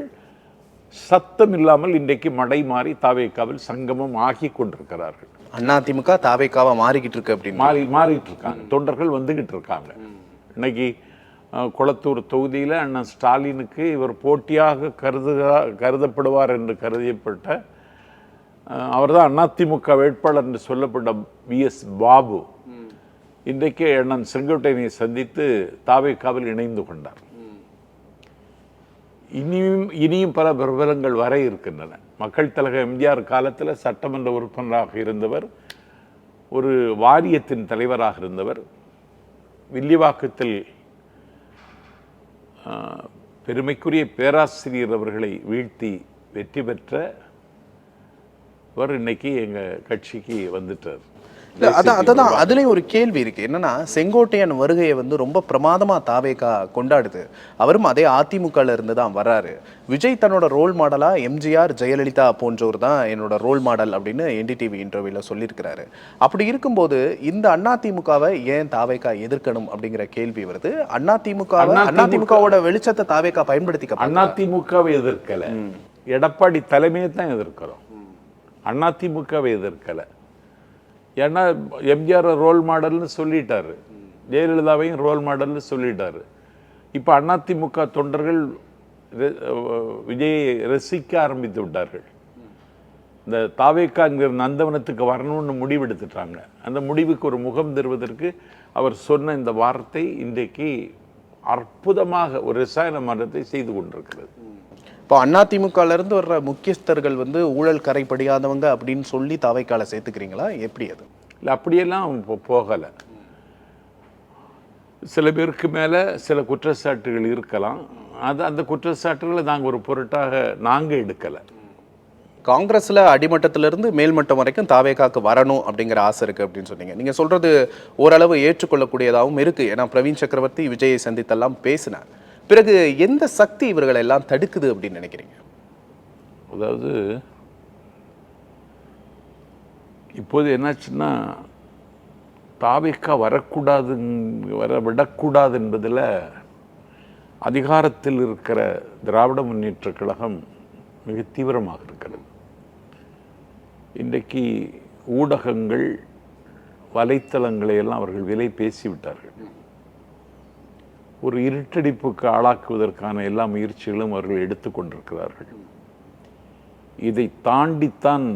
சத்தம் இல்லாமல் இன்றைக்கு மடை மாறி தாவேகாவில் சங்கமம் ஆகி கொண்டிருக்கிறார்கள். அதிமுக தாவேகாவா மாறிக்கிட்டு இருக்கு அப்படின்னு மாறிட்டு இருக்காங்க. தொண்டர்கள் வந்துகிட்டு இருக்காங்க. இன்னைக்கு கொளத்தூர் தொகுதியில் அண்ணன் ஸ்டாலினுக்கு இவர் போட்டியாக கருதப்படுவார் என்று கருதப்பட்ட அவர் தான் அதிமுக வேட்பாளர் என்று சொல்லப்பட்ட VS பாபு இன்றைக்கு அண்ணன் செங்கோட்டையனை சந்தித்து தாவேகாவில் இணைந்து கொண்டார். இனியும் பல பிரபலங்கள் வர இருக்கின்றன. மக்கள் தலைவர் எம்ஜிஆர் காலத்தில் சட்டமன்ற உறுப்பினராக இருந்தவர், ஒரு வாரியத்தின் தலைவராக இருந்தவர், வில்லிவாக்கத்தில் பெருமைக்குரிய பேராசிரியர் அவர்களை வீழ்த்தி வெற்றி பெற்றவர் இன்னைக்கு எங்கள் கட்சிக்கு வந்துட்டார். அதான் அதுலயும் ஒரு கேள்வி இருக்கு. என்னன்னா, செங்கோட்டையன் வருகையை வந்து ரொம்ப பிரமாதமா தாவேகா கொண்டாடுது. அவரும் அதே அதிமுகல இருந்து தான் வர்றாரு. விஜய் தன்னோட ரோல் மாடலா எம்ஜிஆர், ஜெயலலிதா போன்றோர் தான் என்னோட ரோல் மாடல் அப்படின்னு என்டிடிவி இன்டர்வியூல சொல்லியிருக்கிறாரு. அப்படி இருக்கும்போது இந்த அதிமுகவை ஏன் தாவேகா எதிர்க்கணும் அப்படிங்கிற கேள்வி வருது. அதிமுகவோட வெளிச்சத்தை தாவேகா பயன்படுத்திக்க அதிமுகவை எதிர்க்கல, எடப்பாடி தலைமையை தான் எதிர்க்கிறோம். அதிமுகவை எதிர்க்கல. ஏன்னா எம்ஜிஆர் ரோல் மாடல்னு சொல்லிட்டாரு, ஜெயலலிதாவையும் ரோல் மாடல்னு சொல்லிட்டாரு. இப்போ அதிமுக தொண்டர்கள் விஜயை ரசிக்க ஆரம்பித்து விட்டார்கள். இந்த தாவேக்காங்கிற நந்தவனத்துக்கு வரணும்னு முடிவெடுத்துட்டாங்க. அந்த முடிவுக்கு ஒரு முகம் தருவதற்கு அவர் சொன்ன இந்த வார்த்தை இன்றைக்கு அற்புதமாக ஒரு ரசாயன மாற்றத்தை செய்து கொண்டிருக்கிறது. இப்போ அதிமுகல இருந்து வர்ற முக்கியஸ்தர்கள் வந்து ஊழல் கரைப்படியாதவங்க அப்படின்னு சொல்லி தாவேக்கால சேர்த்துக்கிறீங்களா? எப்படி அது? இல்லை, அப்படியெல்லாம் போகலை. சில பேருக்கு மேலே சில குற்றச்சாட்டுகள் இருக்கலாம். அந்த குற்றச்சாட்டுகளை நாங்கள் ஒரு பொருட்டாக நாங்கள் எடுக்கலை. காங்கிரஸ்ல அடிமட்டத்திலிருந்து மேல்மட்டம் வரைக்கும் தாவேகாக்கு வரணும் அப்படிங்கிற ஆசை இருக்கு அப்படின்னு சொன்னீங்க. நீங்க சொல்றது ஓரளவு ஏற்றுக்கொள்ளக்கூடியதாகவும் இருக்கு. ஏன்னா பிரவீன் சக்கரவர்த்தி விஜயை சந்தித்தெல்லாம் பேசினார். பிறகு எந்த சக்தி இவர்களை எல்லாம் தடுக்குது அப்படின்னு நினைக்கிறீங்க? அதாவது இப்போது என்னாச்சுன்னா, தாவேகா வர விடக்கூடாது என்பதில் அதிகாரத்தில் இருக்கிற திராவிட முன்னேற்ற கழகம் மிக தீவிரமாக இருக்கிறது. இன்றைக்கு ஊடகங்கள், வலைத்தளங்களை எல்லாம் அவர்கள் விலை பேசிவிட்டார்கள். ஒரு இருட்டடிப்புக்கு ஆளாக்குவதற்கான எல்லா முயற்சிகளும் அவர்கள் எடுத்துக்கொண்டிருக்கிறார்கள். இதை தாண்டித்தான்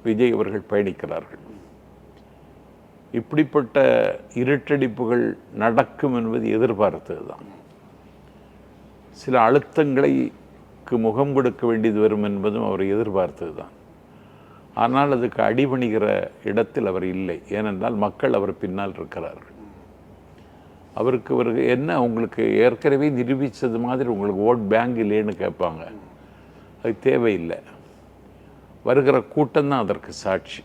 விஜய் அவர்கள் பயணிக்கிறார்கள். இப்படிப்பட்ட இருட்டடிப்புகள் நடக்கும் என்பது எதிர்பார்த்தது தான். சில அழுத்தங்களுக்கு முகம் கொடுக்க வேண்டியது வரும் என்பதும் அவர் எதிர்பார்த்தது தான். ஆனால் அதுக்கு அடிபணிகிற இடத்தில் அவர் இல்லை. ஏனென்றால் மக்கள் அவர் பின்னால் இருக்கிறார்கள். அவருக்கு என்ன உங்களுக்கு ஏற்கனவே நிரூபித்தது மாதிரி உங்களுக்கு ஓட் பேங்க் இல்லைன்னு கேட்பாங்க. அது தேவையில்லை. வருகிற கூட்டம்தான் அதற்கு சாட்சி.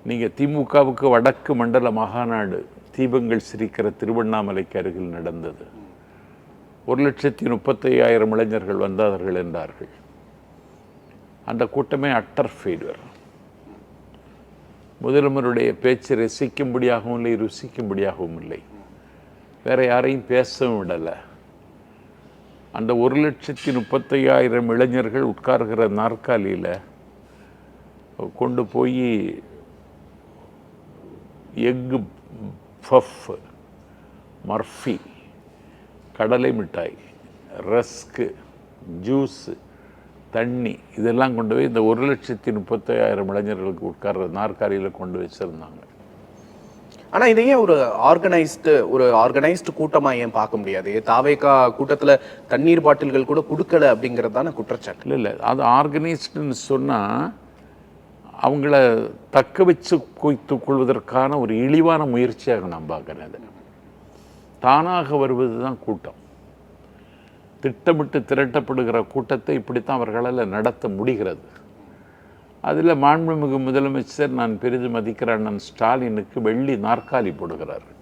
நீங்கள் திமுகவுக்கு வடக்கு மண்டல மகாநாடு தீபங்கள் சிரிக்கிற திருவண்ணாமலைக்கு அருகில் நடந்தது. 1,35,000 இளைஞர்கள் வந்தார்கள் என்றார்கள். அந்த கூட்டமே அட்டர் ஃபெயிலியர். முதல்வருடைய பேச்சு ரசிக்கும்படியாகவும் இல்லை, ருசிக்கும்படியாகவும் இல்லை. வேற யாரையும் பேசவும் விடலை. அந்த 1,35,000 இளைஞர்கள் உட்கார்கிற நாற்காலியில் கொண்டு போய் எக்கு பஃப், மர்ஃபி, கடலை மிட்டாய், ரஸ்க்கு, ஜூஸு, தண்ணி இதெல்லாம் கொண்டு போய் இந்த 1,35,000 இளைஞர்களுக்கு உட்கார்ற நாற்காலியில் கொண்டு வச்சுருந்தாங்க. ஆனா இதையே ஒரு ஆர்கனைஸ்டு கூட்டமா ஏன் பார்க்க முடியாது? தாவேகா கூட்டத்துல தண்ணீர் பாட்டில்கள் கூட கொடுக்கல அப்படிங்கிறது தானே குற்றச்சாட்டு. இல்லை, அது ஆர்கனைஸ்டுன்னு சொன்னால் அவங்கள தக்க வச்சு கொள்வதற்கான ஒரு இழிவான முயற்சியாக நான் பார்க்குறேன். அது தானாக வருவது தான் கூட்டம். திட்டமிட்டு திரட்டப்படுகிற கூட்டத்தை இப்படித்தான் அவர்களால் நடத்த முடிகிறது. அதில் மாண்புமிகு முதலமைச்சர், நான் பெரிதும் மதிக்கிற அண்ணன் ஸ்டாலினுக்கு வெள்ளி நாற்காலி போடுகிறார்கள்.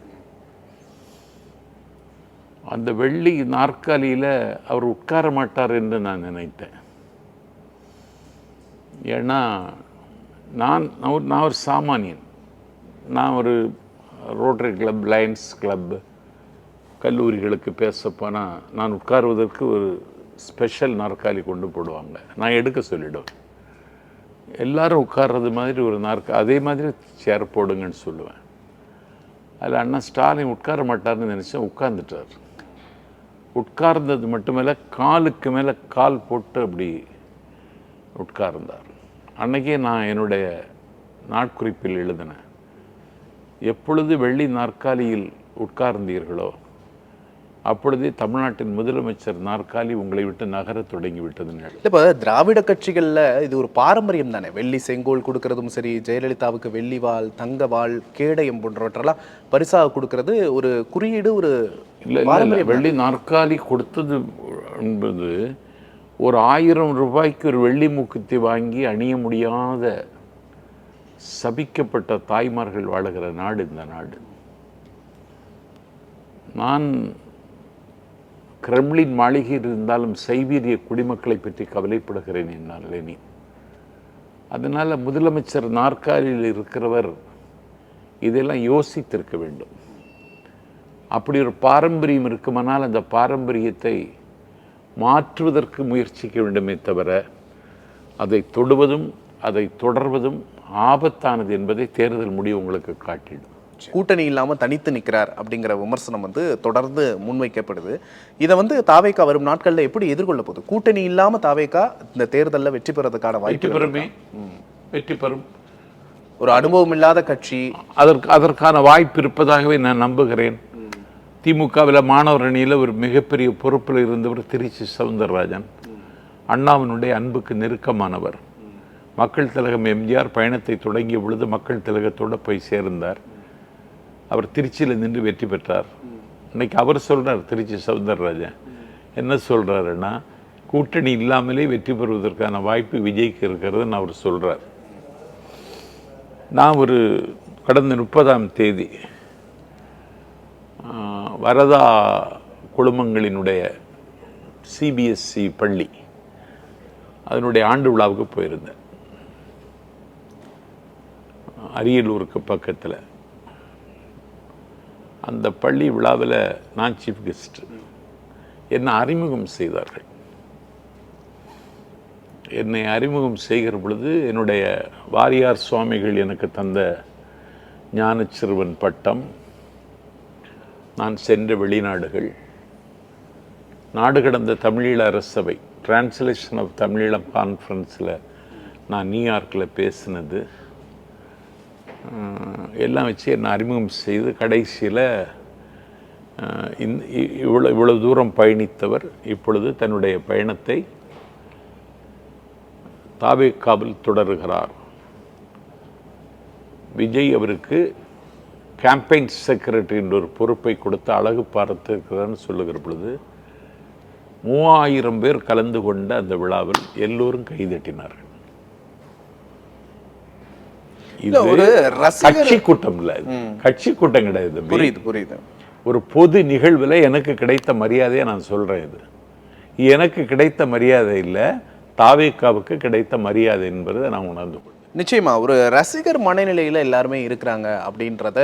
அந்த வெள்ளி நாற்காலியில் அவர் உட்கார மாட்டார் என்று நான் நினைத்தேன். ஏன்னா நான் ஒரு சாமானியன். நான் ஒரு ரோட்டரி கிளப், லயன்ஸ் கிளப், கல்லூரிகளுக்கு பேச போனால் நான் உட்காருவதற்கு ஒரு ஸ்பெஷல் நாற்காலி கொண்டு போடுவாங்க. நான் எடுக்க சொல்லிவிடுவேன். எல்லாரும் உட்கார்றது மாதிரி ஒரு அதே மாதிரி சேர் போடுங்கன்னு சொல்லுவேன். அதில் அண்ணா ஸ்டாலின் உட்கார மாட்டார்னு நினச்சேன். உட்கார்ந்துட்டார். உட்கார்ந்தது மட்டுமல்ல, காலுக்கு மேலே கால் போட்டு அப்படி உட்கார்ந்தார். அன்றைக்கே நான் என்னுடைய நாட்குறிப்பில் எழுதினேன், எப்பொழுது வெள்ளி நாற்காலியில் உட்கார்ந்தீர்களோ அப்பொழுதே தமிழ்நாட்டின் முதலமைச்சர் நாற்காலி உங்களை விட்டு நகர தொடங்கி விட்டதுன்னு. இப்போ திராவிட கட்சிகளில் இது ஒரு பாரம்பரியம் தானே. வெள்ளி செங்கோல் கொடுக்கறதும் சரி, ஜெயலலிதாவுக்கு வெள்ளி வாள், தங்க வாள், கேடயம் போன்றவற்றெல்லாம் பரிசாக கொடுக்கறது ஒரு குறியீடு, ஒரு இல்லை. வெள்ளி நாற்காலி கொடுத்தது என்பது ஒரு 1000 ரூபாய்க்கு ஒரு வெள்ளி மூக்குத்தி வாங்கி அணிய முடியாத சபிக்கப்பட்ட தாய்மார்கள் வாழுகிற நாடு இந்த நாடு. நான் கிரெம்ளின் மாளிகையில் இருந்தாலும் சைபீரிய குடிமக்களை பற்றி கவலைப்படுகிறேன் என்னால் லெனின். அதனால் முதலமைச்சர் நாற்காலியில் இருக்கிறவர் இதெல்லாம் யோசித்திருக்க வேண்டும். அப்படி ஒரு பாரம்பரியம் இருக்குமானால் அந்த பாரம்பரியத்தை மாற்றுவதற்கு முயற்சிக்க வேண்டுமே தவிர அதை தொடுவதும் அதை தொடர்வதும் ஆபத்தானது என்பதை தேர்தல் முடிவு உங்களுக்கு காட்டிடும். கூட்டணி இல்லாமல் தனித்து நிற்கிறார் அப்படிங்கிற விமர்சனம் வந்து தொடர்ந்து முன்வைக்கப்படுது. இதை வந்து தாவேகா வரும் நாட்களில் எப்படி எதிர்கொள்ள போகுது? கூட்டணி இல்லாமல் தாவேகா இந்த தேர்தலில் வெற்றி பெறதுக்கான வெற்றி பெறும் ஒரு அனுபவம் இல்லாத கட்சி, அதற்கான வாய்ப்பு இருப்பதாகவே நான் நம்புகிறேன். திமுகவில் மாணவர் அணியில் ஒரு மிகப்பெரிய பொறுப்பில் இருந்தவர் திருச்சி சவுந்தரராஜன். அண்ணாவினுடைய அன்புக்கு நெருக்கமானவர். மக்கள் திலகம் எம்ஜிஆர் பயணத்தை தொடங்கிய பொழுது மக்கள் திலகத்தோடு போய் சேர்ந்தார். அவர் திருச்சியில் நின்று வெற்றி பெற்றார். இன்னைக்கு அவர் சொல்கிறார், திருச்சி சவுந்தரராஜன் என்ன சொல்கிறாருன்னா, கூட்டணி இல்லாமலே வெற்றி பெறுவதற்கான வாய்ப்பு விஜய்க்கு இருக்கிறதுன்னு அவர் சொல்கிறார். நான் ஒரு கடந்த 30ஆம் தேதி வரதா குழுமங்களினுடைய சிபிஎஸ்சி பள்ளி அதனுடைய ஆண்டு விழாவுக்கு போயிருந்தேன். அரியலூருக்கு பக்கத்தில் அந்த பள்ளி விழாவில் நான் சீஃப் கெஸ்ட். என்னை அறிமுகம் செய்தார்கள். என்னை அறிமுகம் செய்கிற பொழுது என்னுடைய வாரியார் சுவாமிகள் எனக்கு தந்த ஞானச்சிறுவன் பட்டம், நான் சென்ற வெளிநாடுகள், நாடு கடந்த தமிழீழ அரசவை டிரான்ஸ்லேஷன் ஆஃப் தமிழீழம் கான்ஃபரன்ஸில் நான் நியூயார்க்கில் பேசினது எல்லாம் வச்சு என்னை அறிமுகம் செய்து கடைசியில் இவ்வளவு தூரம் பயணித்தவர் இப்பொழுது தன்னுடைய பயணத்தை தாவேகாவில் தொடருகிறார். விஜய் அவருக்கு கேம்பெயின் செக்ரட்டரி என்ற ஒரு பொறுப்பை கொடுத்து அழகு பார்த்திருக்கிறான்னு சொல்லுகிற பொழுது 3000 பேர் கலந்து கொண்ட அந்த விழாவில் எல்லோரும் கைதட்டினார்கள். கட்சி கூட்டம் இல்ல, கட்சி கூட்டம் கிடையாது. புரியுது. ஒரு பொது நிகழ்வில் எனக்கு கிடைத்த மரியாதையை நான் சொல்றேன். இது எனக்கு கிடைத்த மரியாதை இல்லை, தாவேகாவுக்கு கிடைத்த மரியாதை என்பதை நான் உணர்ந்து கொண்டேன். நிச்சயமா ஒரு ரசிகர் மனநிலையில் எல்லாருமே இருக்கிறாங்க அப்படின்றத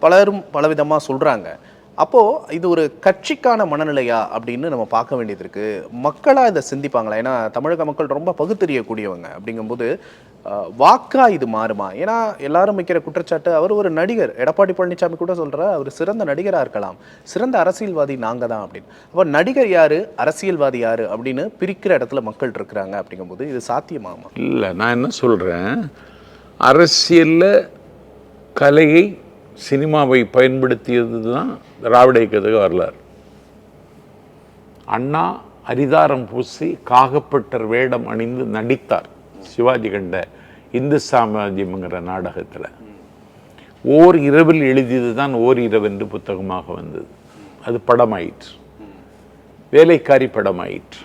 பலரும் பலவிதமாக சொல்கிறாங்க. அப்போது இது ஒரு கட்சிக்கான மனநிலையா அப்படின்னு நம்ம பார்க்க வேண்டியது இருக்குது. மக்களாக இதை சிந்திப்பாங்களா? ஏன்னா தமிழக மக்கள் ரொம்ப பகுத்தறியக்கூடியவங்க. அப்படிங்கும்போது வாக்கா இது மாறுமா? ஏன்னா எல்லாரும் வைக்கிற குற்றச்சாட்டு, அவர் ஒரு நடிகர். எடப்பாடி பழனிசாமி கூட சொல்கிற அவர் சிறந்த நடிகராக இருக்கலாம், சிறந்த அரசியல்வாதி நாங்கள் தான் அப்படின்னு. அப்போ நடிகர் யார், அரசியல்வாதி யார் அப்படின்னு பிரிக்கிற இடத்துல மக்கள் இருக்கிறாங்க. அப்படிங்கும்போது இது சாத்தியமாகுமா? இல்லை, நான் என்ன சொல்கிறேன், அரசியலில் கலையை சினிமாவை பயன்படுத்தியது தான் திராவிட இயக்கத்துக்கு வரலாறு. அண்ணா அரிதாரம் பூசி காகப்பட்டர் வேடம் அணிந்து நடித்தார் சிவாஜி கண்ட இந்து சாம்ராஜ்யம்ங்கிற நாடகத்தில். ஓர் இரவில் எழுதியது தான் ஓர் இரவு என்று புத்தகமாக வந்தது. அது படமாயிற்று, வேலைக்காரி படமாயிற்று.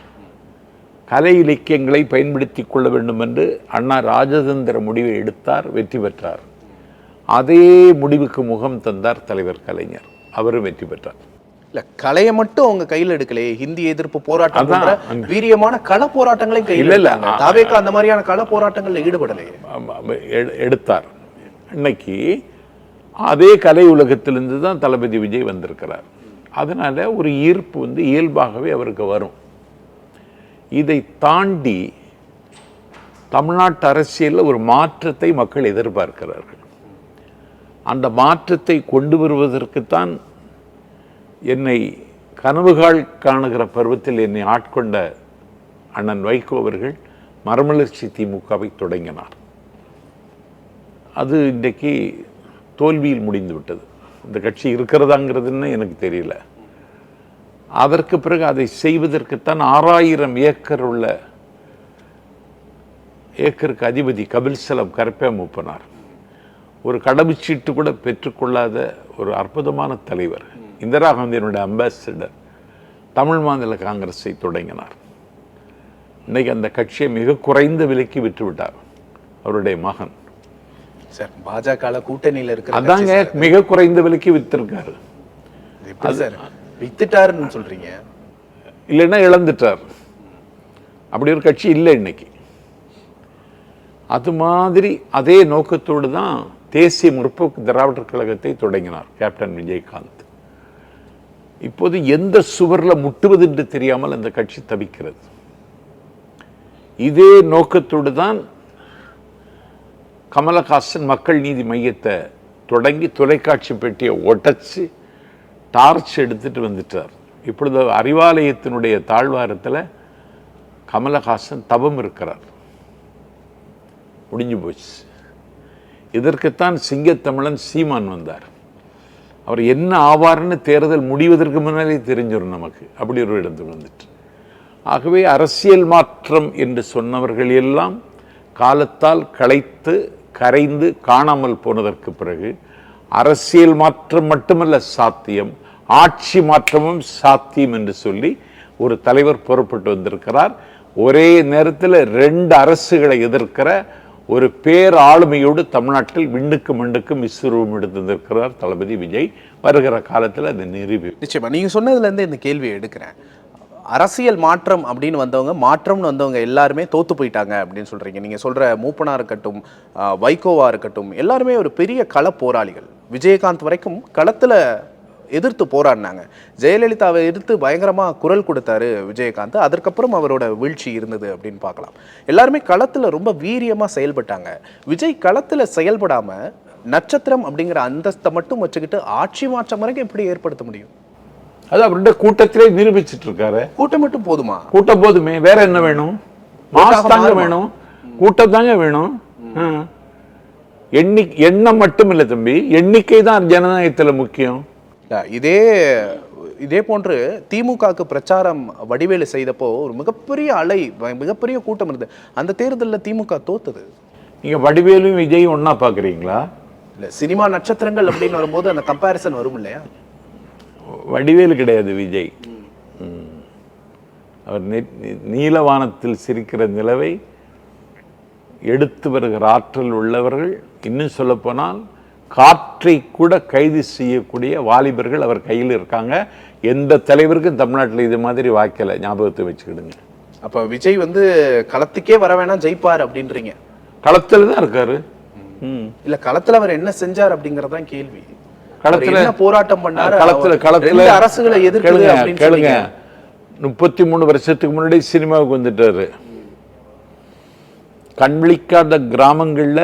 கலை இலக்கியங்களை பயன்படுத்தி கொள்ள வேண்டும் என்று அண்ணா ராஜதந்திர முடிவை எடுத்தார், வெற்றி பெற்றார். அதே முடிவுக்கு முகம் தந்தார் தலைவர் கலைஞர், அவரும் வெற்றி பெற்றார். இல்ல, கலையை மட்டும் அவங்க கையில் எடுக்கலையே, ஹிந்தி எதிர்ப்பு போராட்டம், வீரியமான கள போராட்டங்களையும் கையில் இல்ல. தாவேகா அந்த மாதிரியான கள போராட்டங்கள்ல ஈடுபடலையே, எடுத்தார். இன்னைக்கு அதே கலை உலகத்திலிருந்து தான் தளபதி விஜய் வந்திருக்கிறார். அதனால ஒரு ஈர்ப்பு இயல்பாகவே அவருக்கு வரும். இதை தாண்டி தமிழ்நாட்டு அரசியலில் ஒரு மாற்றத்தை மக்கள் எதிர்பார்க்கிறார்கள். அந்த மாற்றத்தை கொண்டு வருவதற்குத்தான் என்னை கனவுகள் காணுகிற பருவத்தில் என்னை ஆட்கொண்ட அண்ணன் வைகோ அவர்கள் மறுமலர்ச்சி திமுகவை தொடங்கினார். அது இன்றைக்கு தோல்வியில் முடிந்து விட்டது. இந்த கட்சி இருக்கிறதாங்கிறதுன்னு எனக்கு தெரியல. அதற்கு பிறகு அதை செய்வதற்குத்தான் 6000 ஏக்கர் உள்ள ஏக்கருக்கு அதிபதி கபில் செலம் கருப்பே மூப்பனார். ஒரு கடவுச்சீட்டு கூட பெற்றுக்கொள்ளாத ஒரு அற்புதமான தலைவர், இந்திரா காந்தியினுடைய அம்பாசிடர், தமிழ் மாநில காங்கிரஸை தொடங்கினார். இன்னைக்கு அந்த கட்சியை மிக குறைந்த விலைக்கு விற்றுவிட்டார் அவருடைய மகன். சார் பாஜக கூட்டணியில இருக்கிற அதாங்க மிக குறைந்த விலைக்கு வித்திருக்காரு. எப்படி சார் வித்துட்டாருன்னு சொல்றீங்க? இல்லைன்னா இழந்துட்டார். அப்படி ஒரு கட்சி இல்லை இன்னைக்கு. அது மாதிரி அதே நோக்கத்தோடு தான் தேசிய முற்போக்கு திராவிடர் கழகத்தை தொடங்கினார் கேப்டன் விஜயகாந்த். இப்போது எந்த சுவர்ல முட்டுவது என்று தெரியாமல் அந்த கட்சி தவிக்கிறது. இதே நோக்கத்தோடு தான் கமலஹாசன் மக்கள் நீதி மையத்தை தொடங்கி தொலைக்காட்சி பெட்டியை உடைச்சு டார்ச் எடுத்துட்டு வந்துட்டார். இப்பொழுது அறிவாலயத்தினுடைய தாழ்வாரத்தில் கமலஹாசன் தவம் இருக்கிறார். முடிஞ்சு போச்சு. இதற்குத்தான் சிங்கத்தமிழன் சீமான் வந்தார். அவர் என்ன ஆவார்னு தேர்தல் முடிவதற்கு முன்னாலே தெரிஞ்சிடும் நமக்கு. அப்படி ஒரு இடத்துக்கு வந்துட்டு. ஆகவே அரசியல் மாற்றம் என்று சொன்னவர்கள் எல்லாம் காலத்தால் களைத்து கரைந்து காணாமல் போனதற்கு பிறகு அரசியல் மாற்றம் மட்டுமல்ல சாத்தியம், ஆட்சி மாற்றமும் சாத்தியம் என்று சொல்லி ஒரு தலைவர் புறப்பட்டு வந்திருக்கிறார். ஒரே நேரத்தில் 2 அரசுகளை எதிர்க்கிற ஒரு பேர் ஆளுமையோடு தமிழ்நாட்டில் விண்ணுக்கு மண்ணுக்கும் விஸ்வரூபம் எடுத்திருக்கிறார் தளபதி விஜய். வருகிற காலத்தில் அது நிரூபி. நிச்சயமா நீங்க சொன்னதுலேருந்து இந்த கேள்வியை எடுக்கிறேன். அரசியல் மாற்றம் அப்படின்னு வந்தவங்க, மாற்றம்னு வந்தவங்க எல்லாருமே தோத்து போயிட்டாங்க அப்படின்னு சொல்றீங்க. நீங்க சொல்ற மூப்பனா இருக்கட்டும், வைகோவா இருக்கட்டும், எல்லாருமே ஒரு பெரிய கள போராளிகள். விஜயகாந்த் வரைக்கும் களத்துல எதிர்த்து போராடினாங்க. ஜெயலலிதாவை எதிர்த்து பயங்கரமாக குரல் கொடுத்தாரு விஜயகாந்த். அதற்கப்புறம் அவரோட வீழ்ச்சி இருந்தது அப்படின்னு பார்க்கலாம். எல்லாருமே களத்தில் ரொம்ப வீரியமாக செயல்பட்டாங்க. விஜய் களத்தில் செயல்படாமல் நட்சத்திரம் அப்படிங்கிற அந்தஸ்தை மட்டும் வச்சுக்கிட்டு ஆட்சி மாற்றம் வரைக்கும் எப்படி ஏற்படுத்த முடியும்? அது அவருடைய கூட்டத்திலே நிரூபிச்சுட்டு இருக்காரு. கூட்டம் மட்டும் போதுமா? கூட்டம் போதுமே, வேற என்ன வேணும்? மாஸ் தாங்க வேணும், கூட்டம் தாங்க வேணும். எண்ணம் மட்டும் இல்லை தம்பி, எண்ணிக்கை தான் ஜனநாயகத்தில் முக்கியம். இதே போன்று திமுகவுக்கு பிரச்சாரம் வடிவேலு செய்தப்போ ஒரு மிகப்பெரிய அலை, மிகப்பெரிய கூட்டம் இருந்தது. அந்த தேர்தலில் திமுக தோத்தது. நீங்க வடிவேலும் விஜயும் ஒன்னா பாக்குறீங்களா? இல்ல, சினிமா நட்சத்திரங்கள் அப்படின்னு வரும்போது அந்த கம்பேரிசன் வரும் இல்லையா? வடிவேலு கிடையாது விஜய். அவர் நீலவானத்தில் சிரிக்கிற நிலவை எடுத்து வருகிற ஆற்றல் உள்ளவர்கள். இன்னும் சொல்ல போனால் காற்றை கூட கைது செய்யக்கூடிய வாலிபர்கள் அவர் கையில் இருக்காங்க. எந்த தலைவருக்கும் தமிழ்நாட்டில் இது மாதிரி வாய்க்கல, ஞாபகத்தை வச்சுக்கிடுங்க. அப்ப விஜய் களத்துக்கே வர வேணாம், ஜெயிப்பார் அப்படின்றீங்க? களத்துல தான் இருக்காரு. இல்ல, களத்துல அவர் என்ன செஞ்சார் அப்படிங்கறதான் கேள்வி. களத்துல என்ன போராட்டம் பண்ணாரு? களத்துல அரசுகளை எதிர்த்து கேளுங்க. 33 வருஷத்துக்கு முன்னாடி சினிமாவுக்கு வந்துட்டாரு. கண்விழிக்காத கிராமங்கள்ல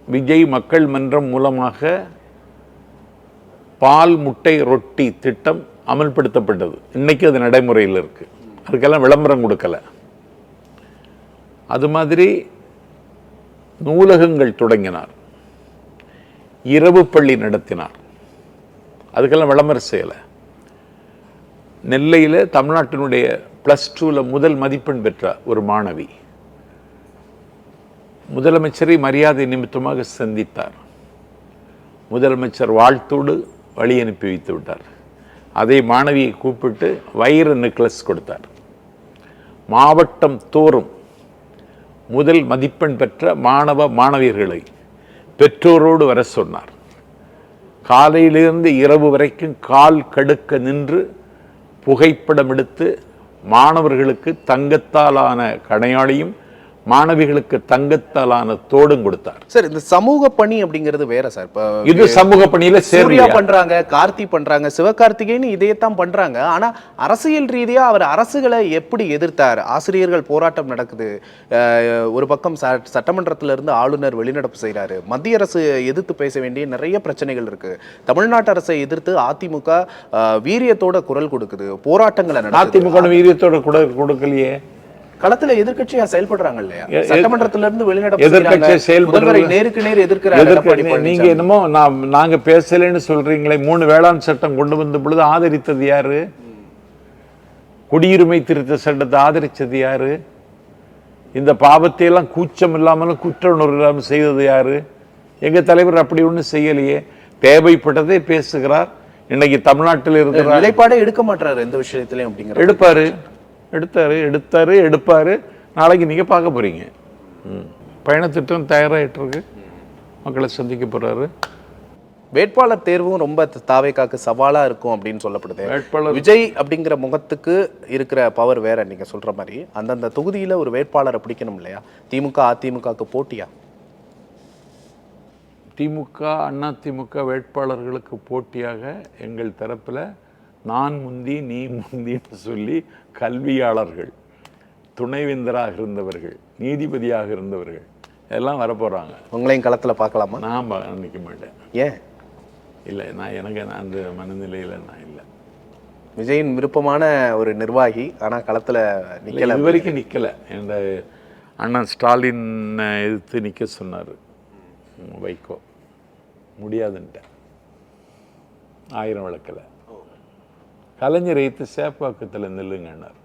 விஜய் மக்கள் மன்றம் மூலமாக பால் முட்டை ரொட்டி திட்டம் அமல்படுத்தப்பட்டது. இன்னைக்கு அது நடைமுறையில் இருக்கு. அதுக்கெல்லாம் விளம்பரம் கொடுக்கல. அது மாதிரி நூலகங்கள் தொடங்கினார், இரவு பள்ளி நடத்தினார், அதுக்கெல்லாம் விளம்பரம் செய்யலை. நெல்லையில் தமிழ்நாட்டினுடைய +2 முதல் மதிப்பெண் பெற்ற ஒரு மாணவி முதலமைச்சரை மரியாதை நிமித்தமாக சந்தித்தார். முதலமைச்சர் வாழ்த்தோடு வழி அனுப்பி வைத்து விட்டார். அதே மாணவியை கூப்பிட்டு வைர நெக்லஸ் கொடுத்தார். மாவட்டம் தோறும் முதல் மதிப்பெண் பெற்ற மாணவ மாணவியர்களை பெற்றோரோடு வர சொன்னார். காலையிலிருந்து இரவு வரைக்கும் கால் கடுக்க நின்று புகைப்படம் எடுத்து மாணவர்களுக்கு தங்கத்தாலான கணையாளியும் மாணவிகளுக்கு தங்கத்தாலான தோடும் கொடுத்தார். சார், இந்த சமூக பணி அப்படிங்கிறது வேற சார். இது சமூக பணியில சூர்யா பண்றாங்க, கார்த்தி பண்றாங்க, சிவகார்த்திகேயன் இதையத்தான் பண்றாங்க. ஆனா அரசியல் ரீதியா அவர் அரசுகளை எப்படி எதிர்த்தார்? ஆசிரியர்கள் போராட்டம் நடக்குது, ஒரு பக்கம் சட்டமன்றத்தில இருந்து ஆளுநர் வெளிநடப்பு செய்யறாரு, மத்திய அரசு எதிர்த்து பேச வேண்டிய நிறைய பிரச்சனைகள் இருக்கு. தமிழ்நாட்டு அரசை எதிர்த்து அதிமுக வீரியத்தோட குரல் கொடுக்குது, போராட்டங்களை நடக்குது. அதிமுக வீரியத்தோட கொடுக்கலையே, களத்துல எதிர்க்கட்சியா செயல்படுறாங்க இல்லையா? சட்டமன்றத்துல இருந்து வெளிநடப்பு எதிர்க்கட்சியா செயல்படுறாங்க, நேருக்கு நேர் எதிர்க்கிறாங்க. நீங்க என்னமோ நாங்க பேசலன்னு சொல்றீங்களே. 3 வேளாண் சட்டம் கொண்டு வந்த பொழுது ஆதரித்தது யாரு? குடியுரிமை திருத்த சட்டத்தை ஆதரிச்சது யாரு? இந்த பாவத்தை எல்லாம் கூச்சம் இல்லாமலும் குற்ற உணர்வு இல்லாமல் செய்தது யாரு? எங்க தலைவர் அப்படி ஒன்றும் செய்யலையே. தேவைப்பட்டதே பேசுகிறார். இன்னைக்கு தமிழ்நாட்டில் இருக்கிற நிலைப்பாடே எடுக்க மாட்டாரு எந்த விஷயத்திலையும். அப்படிங்கிற எடுப்பாரு. நாளைக்கு நீங்க பார்க்க போறீங்க. பயணத்திட்டம் தயாராகிட்டு இருக்கு. மக்களை சந்திக்க போகிறாரு. வேட்பாளர் தேர்வும் ரொம்ப தாவேக்காக்கு சவாலா இருக்கும் அப்படின்னு சொல்லப்படுது. வேட்பாளர் விஜய் அப்படிங்கிற முகத்துக்கு இருக்கிற பவர் வேற. நீங்க சொல்ற மாதிரி அந்தந்த தொகுதியில ஒரு வேட்பாளரை பிடிக்கணும் இல்லையா? திமுக அதிமுகக்கு போட்டியா? திமுக அதிமுக வேட்பாளர்களுக்கு போட்டியாக எங்கள் தரப்பில் நான் முந்தி நீ முந்தின்னு சொல்லி கல்வியாளர்கள், துணைவேந்தராக இருந்தவர்கள், நீதிபதியாக இருந்தவர்கள் எல்லாம் வரப்போகிறாங்க. உங்களையும் களத்தில் பார்க்கலாமா? நான் நிற்க மாட்டேன். ஏன்? இல்லை, எனக்கு அந்த மனநிலையில் நான் இல்லை. விஜயின் விருப்பமான ஒரு நிர்வாகி, ஆனால் களத்தில் நிற்கல. இது வரைக்கும் நிற்கலை. இந்த அண்ணன் ஸ்டாலின் எதிர்த்து நிற்க சொன்னார் வைகோ, முடியாதுன்ட்டேன். 1000 விளக்கில் கலைஞர் எதிர்த்து சேப்பாக்கத்தில் நில்லுங்கன்னார்,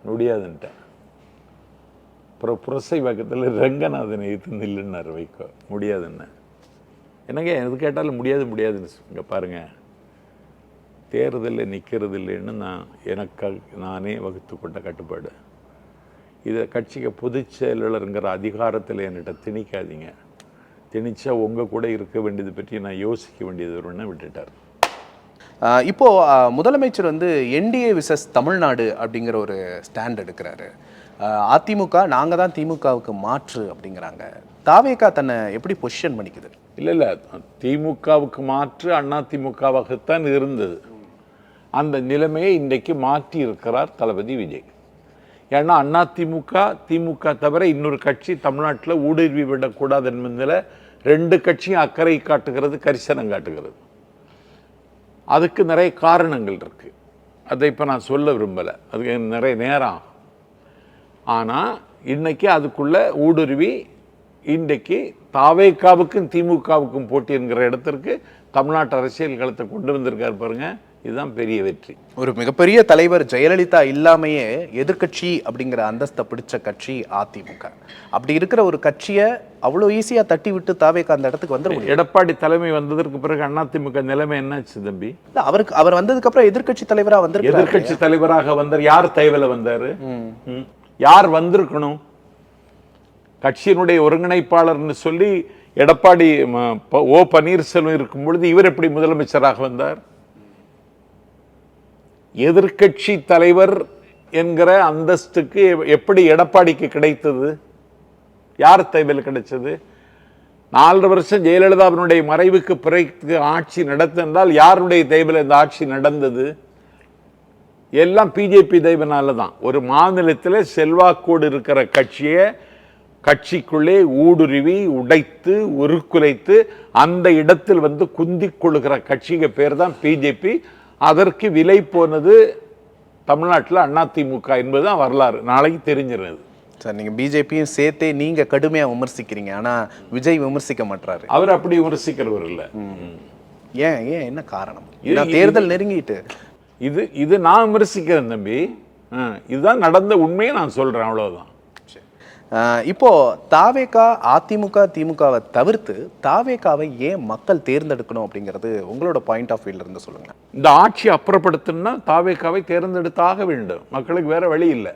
முடியாதுன்ட்டேன். அப்புறம் புரசை பக்கத்தில் ரங்கநாதனை எதிர்த்து நில்லுன்னார் வைகோ, முடியாதுன்னு. என்னங்க எது கேட்டாலும் முடியாதுன்னு இங்கே பாருங்கள், தேர்தலில் நிற்கிறது இல்லைன்னு நானே வகுத்து கொண்ட கட்டுப்பாடு. இதை கட்சிக்கு பொதுச் செயலாளருங்கிற அதிகாரத்தில் என்கிட்ட திணிக்காதீங்க. திணிச்சா உங்கள் கூட இருக்க வேண்டியது பற்றி நான் யோசிக்க வேண்டியது ஒன்று விட்டுட்டார். இப்போ முதலமைச்சர் வந்து என்டிஏ விசஸ் தமிழ்நாடு அப்படிங்கிற ஒரு ஸ்டாண்ட் எடுக்கிறாரு. அதிமுக நாங்கள் தான் திமுகவுக்கு மாற்று அப்படிங்கிறாங்க. தாவேகா தன்னை எப்படி பொசிஷன் பண்ணிக்குது? இல்லை, திமுகவுக்கு மாற்று அதிமுகவாகத்தான் இருந்தது. அந்த நிலைமையை இன்றைக்கு மாற்றி இருக்கிறார் தளபதி விஜய். ஏன்னா திமுக தவிர இன்னொரு கட்சி தமிழ்நாட்டில் ஊடுருவி விடக்கூடாது என்பதில் 2 கட்சியும் அக்கறை காட்டுகிறது, கரிசனம் காட்டுகிறது. அதுக்கு நிறைய காரணங்கள் இருக்குது. அதை இப்போ நான் சொல்ல விரும்பலை, அதுக்கு நிறைய நேரம். ஆனால் இன்னைக்கு அதுக்குள்ள ஊடுருவி இன்றைக்கு தாவேகாவுக்கும் திமுகவுக்கும் போட்டி என்கிற இடத்திற்கு தமிழ்நாட்டு அரசியல் களத்தை கொண்டு வந்திருக்காரு பாருங்க. இதுதான் பெரிய வெற்றி. ஒரு மிகப்பெரிய தலைவர் ஜெயலலிதா இல்லாமையே எதிர்கட்சி அப்படிங்கிற அந்தஸ்தை பிடிச்ச கட்சி அதிமுக. அப்படி இருக்கிற ஒரு கட்சியை அவ்வளோ ஈஸியாக தட்டி விட்டு தாவேகா அந்த இடத்துக்கு வந்துடும். எடப்பாடி தலைமை வந்ததற்கு பிறகு அதிமுக நிலைமை என்னாச்சு தம்பி? அவர் வந்ததுக்கு அப்புறம் எதிர்கட்சி தலைவராக வந்தார். எதிர்கட்சி தலைவராக வந்தார். யார் தேவையில வந்தாரு? யார் வந்திருக்கணும்? கட்சியினுடைய ஒருங்கிணைப்பாளர்னு சொல்லி எடப்பாடி ஓ பன்னீர்செல்வம் இருக்கும் பொழுது இவர் எப்படி முதலமைச்சராக வந்தார்? எதிர்கட்சி தலைவர் என்கிற அந்தஸ்துக்கு எப்படி எடப்பாடிக்கு கிடைத்தது? யார் தேவையில் கிடைச்சது? 4 வருஷம் ஜெயலலிதாவினுடைய மறைவுக்கு பிறகு ஆட்சி நடத்தினால் யாருடைய தேவையில் இந்த ஆட்சி நடந்தது? எல்லாம் பிஜேபி தெய்வனால தான். ஒரு மாநிலத்தில் செல்வாக்கோடு இருக்கிற கட்சியை கட்சிக்குள்ளே ஊடுருவி உடைத்து உருக்குலைத்து அந்த இடத்தில் வந்து குந்திக் கொள்ளுகிற கட்சிக்கு பேர் தான் பிஜேபி. அதற்கு விலை போனது தமிழ்நாட்டில் அதிமுக என்பதுதான் வரலாறு. நாளைக்கு தெரிஞ்சிருது. சார், நீங்கள் பிஜேபியும் சேர்த்தே நீங்கள் கடுமையாக விமர்சிக்கிறீங்க, ஆனால் விஜய் விமர்சிக்க மாட்டாரு. அவர் அப்படி விமர்சிக்கிறவர் இல்லை. ஏன் என்ன காரணம்? தேர்தல் நெருங்கிட்டு இது நான் விமர்சிக்கிறேன் தம்பி. இதுதான் நடந்த உண்மையை நான் சொல்றேன், அவ்வளவுதான். இப்போ தாவேகா அதிமுக திமுகவை தவிர்த்து தாவேகாவை ஏன் மக்கள் தேர்ந்தெடுக்கணும் அப்படிங்கிறது உங்களோட பாயிண்ட் ஆஃப் வியூல இருந்து சொல்லுங்க. இந்த ஆட்சி அப்புறப்படுத்தணும்னா தாவேகாவை தேர்ந்தெடுத்தாக வேண்டும். மக்களுக்கு வேற வழி இல்லை.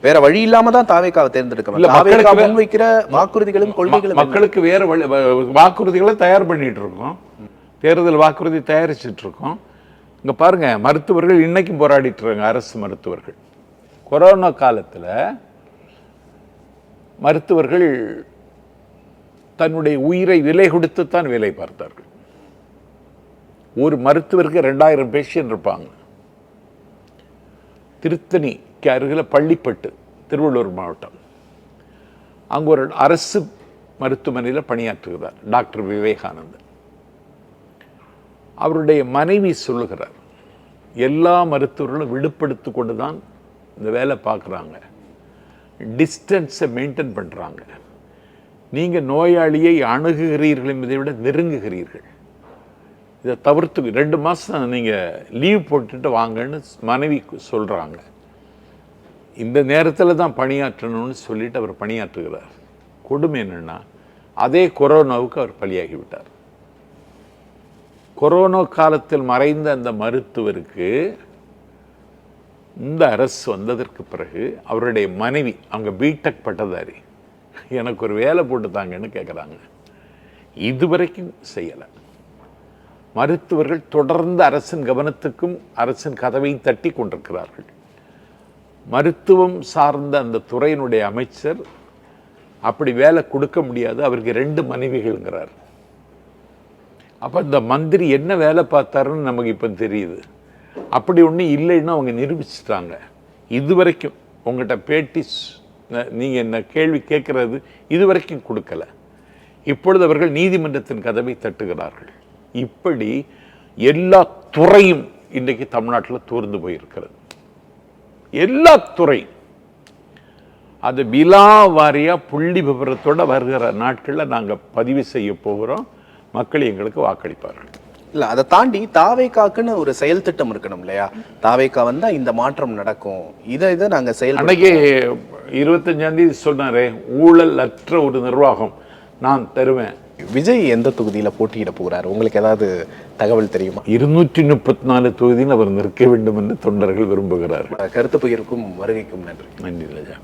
வேற வழி இல்லாம தான் தாவேகாவை தேர்ந்தெடுக்கணும். முன்வைக்கிற வாக்குறுதிகளும் கொள்கைகளும் மக்களுக்கு வேற வழி. வாக்குறுதிகளை தயார் பண்ணிட்டு இருக்கோம், தேர்தல் வாக்குறுதி தயாரிச்சுட்டு இருக்கோம். இங்க பாருங்க, மருத்துவர்கள் இன்னைக்கும் போராடிட்டு இருக்காங்க. அரசு மருத்துவர்கள் கொரோனா காலத்துல மருத்துவர்கள் தன்னுடைய உயிரை விலை கொடுத்துத்தான் வேலை பார்த்தார்கள். ஒரு மருத்துவருக்கு 2000 பேஷண்ட் இருப்பாங்க. திருத்தணிக்கு அருகில் பள்ளிப்பட்டு, திருவள்ளூர் மாவட்டம், அங்கு ஒரு அரசு மருத்துவமனையில் பணியாற்றுகிறார் டாக்டர் விவேகானந்தன். அவருடைய மனைவி சொல்லுகிறார், எல்லா மருத்துவர்களும் விடுபடுத்தி கொண்டு தான் இந்த வேலை பார்க்குறாங்க, டிஸ்டன்ஸை மெயின்டைன் பண்ணுறாங்க. நீங்கள் நோயாளியை அணுகுகிறீர்கள் என்பதை விட நெருங்குகிறீர்கள். இதை தவிர்த்து 2 மாதம் நீங்கள் லீவ் போட்டுட்டு வாங்கன்னு மனைவி சொல்கிறாங்க. இந்த நேரத்தில் தான் பணியாற்றணும்னு சொல்லிட்டு அவர் பணியாற்றுகிறார். கொடுமை என்னென்னா, அதே கொரோனாவுக்கு அவர் பலியாகிவிட்டார். கொரோனா காலத்தில் மறைந்த அந்த மருத்துவருக்கு இந்த அரசு வந்ததற்கு பிறகு அவருடைய மனைவி, அவங்க பிடெக் பட்டதாரி, எனக்கு ஒரு வேலை போட்டு தாங்கன்னு கேட்குறாங்க. இதுவரைக்கும் செய்யலை. மருத்துவர்கள் தொடர்ந்து அரசின் கவனத்துக்கும் அரசின் கதவை தட்டி கொண்டிருக்கிறார்கள். மருத்துவம் சார்ந்த அந்த துறையினுடைய அமைச்சர் அப்படி வேலை கொடுக்க முடியாது, அவருக்கு 2 மனைவிகள்ங்கிறார். அப்போ இந்த மந்திரி என்ன வேலை பார்த்தாருன்னு நமக்கு இப்போ தெரியுது. அப்படி ஒன்றும் இல்லைன்னு அவங்க நிரூபிச்சிட்டாங்க. இதுவரைக்கும் உங்கள்கிட்ட பேட்டி நீங்கள் என்ன கேள்வி கேட்குறது இதுவரைக்கும் கொடுக்கல. இப்பொழுது அவர்கள் நீதிமன்றத்தின் கதவை தட்டுகிறார்கள். இப்படி எல்லா துறையும் இன்றைக்கு தமிழ்நாட்டில் தூர்ந்து போயிருக்கிறது. எல்லா துறை அது விலாவாரியாக புள்ளி விவரத்தோட வருகிற நாட்களில் நாங்கள் பதிவு செய்ய போகிறோம். மக்கள் எங்களுக்கு வாக்களிப்பார்கள். இல்லை, அதை தாண்டி தாவேக்காக்குன்னு ஒரு செயல் திட்டம் இருக்கணும் இல்லையா? தாவேக்கா வந்தால் இந்த மாற்றம் நடக்கும், இதை நாங்கள் செயல் அன்னைக்கு 25ஆம் தேதி சொன்னாரே, ஊழல் அற்ற ஒரு நிர்வாகம் நான் தருவேன். விஜய் எந்த தொகுதியில் போட்டியிட போகிறார், உங்களுக்கு ஏதாவது தகவல் தெரியுமா? 234 தொகுதியில் அவர் நிற்க வேண்டும் என்று தொண்டர்கள் விரும்புகிறார்கள். கருத்து பகிர்வுக்கும் வருகைக்கும் நன்றி. நன்றி ராஜா.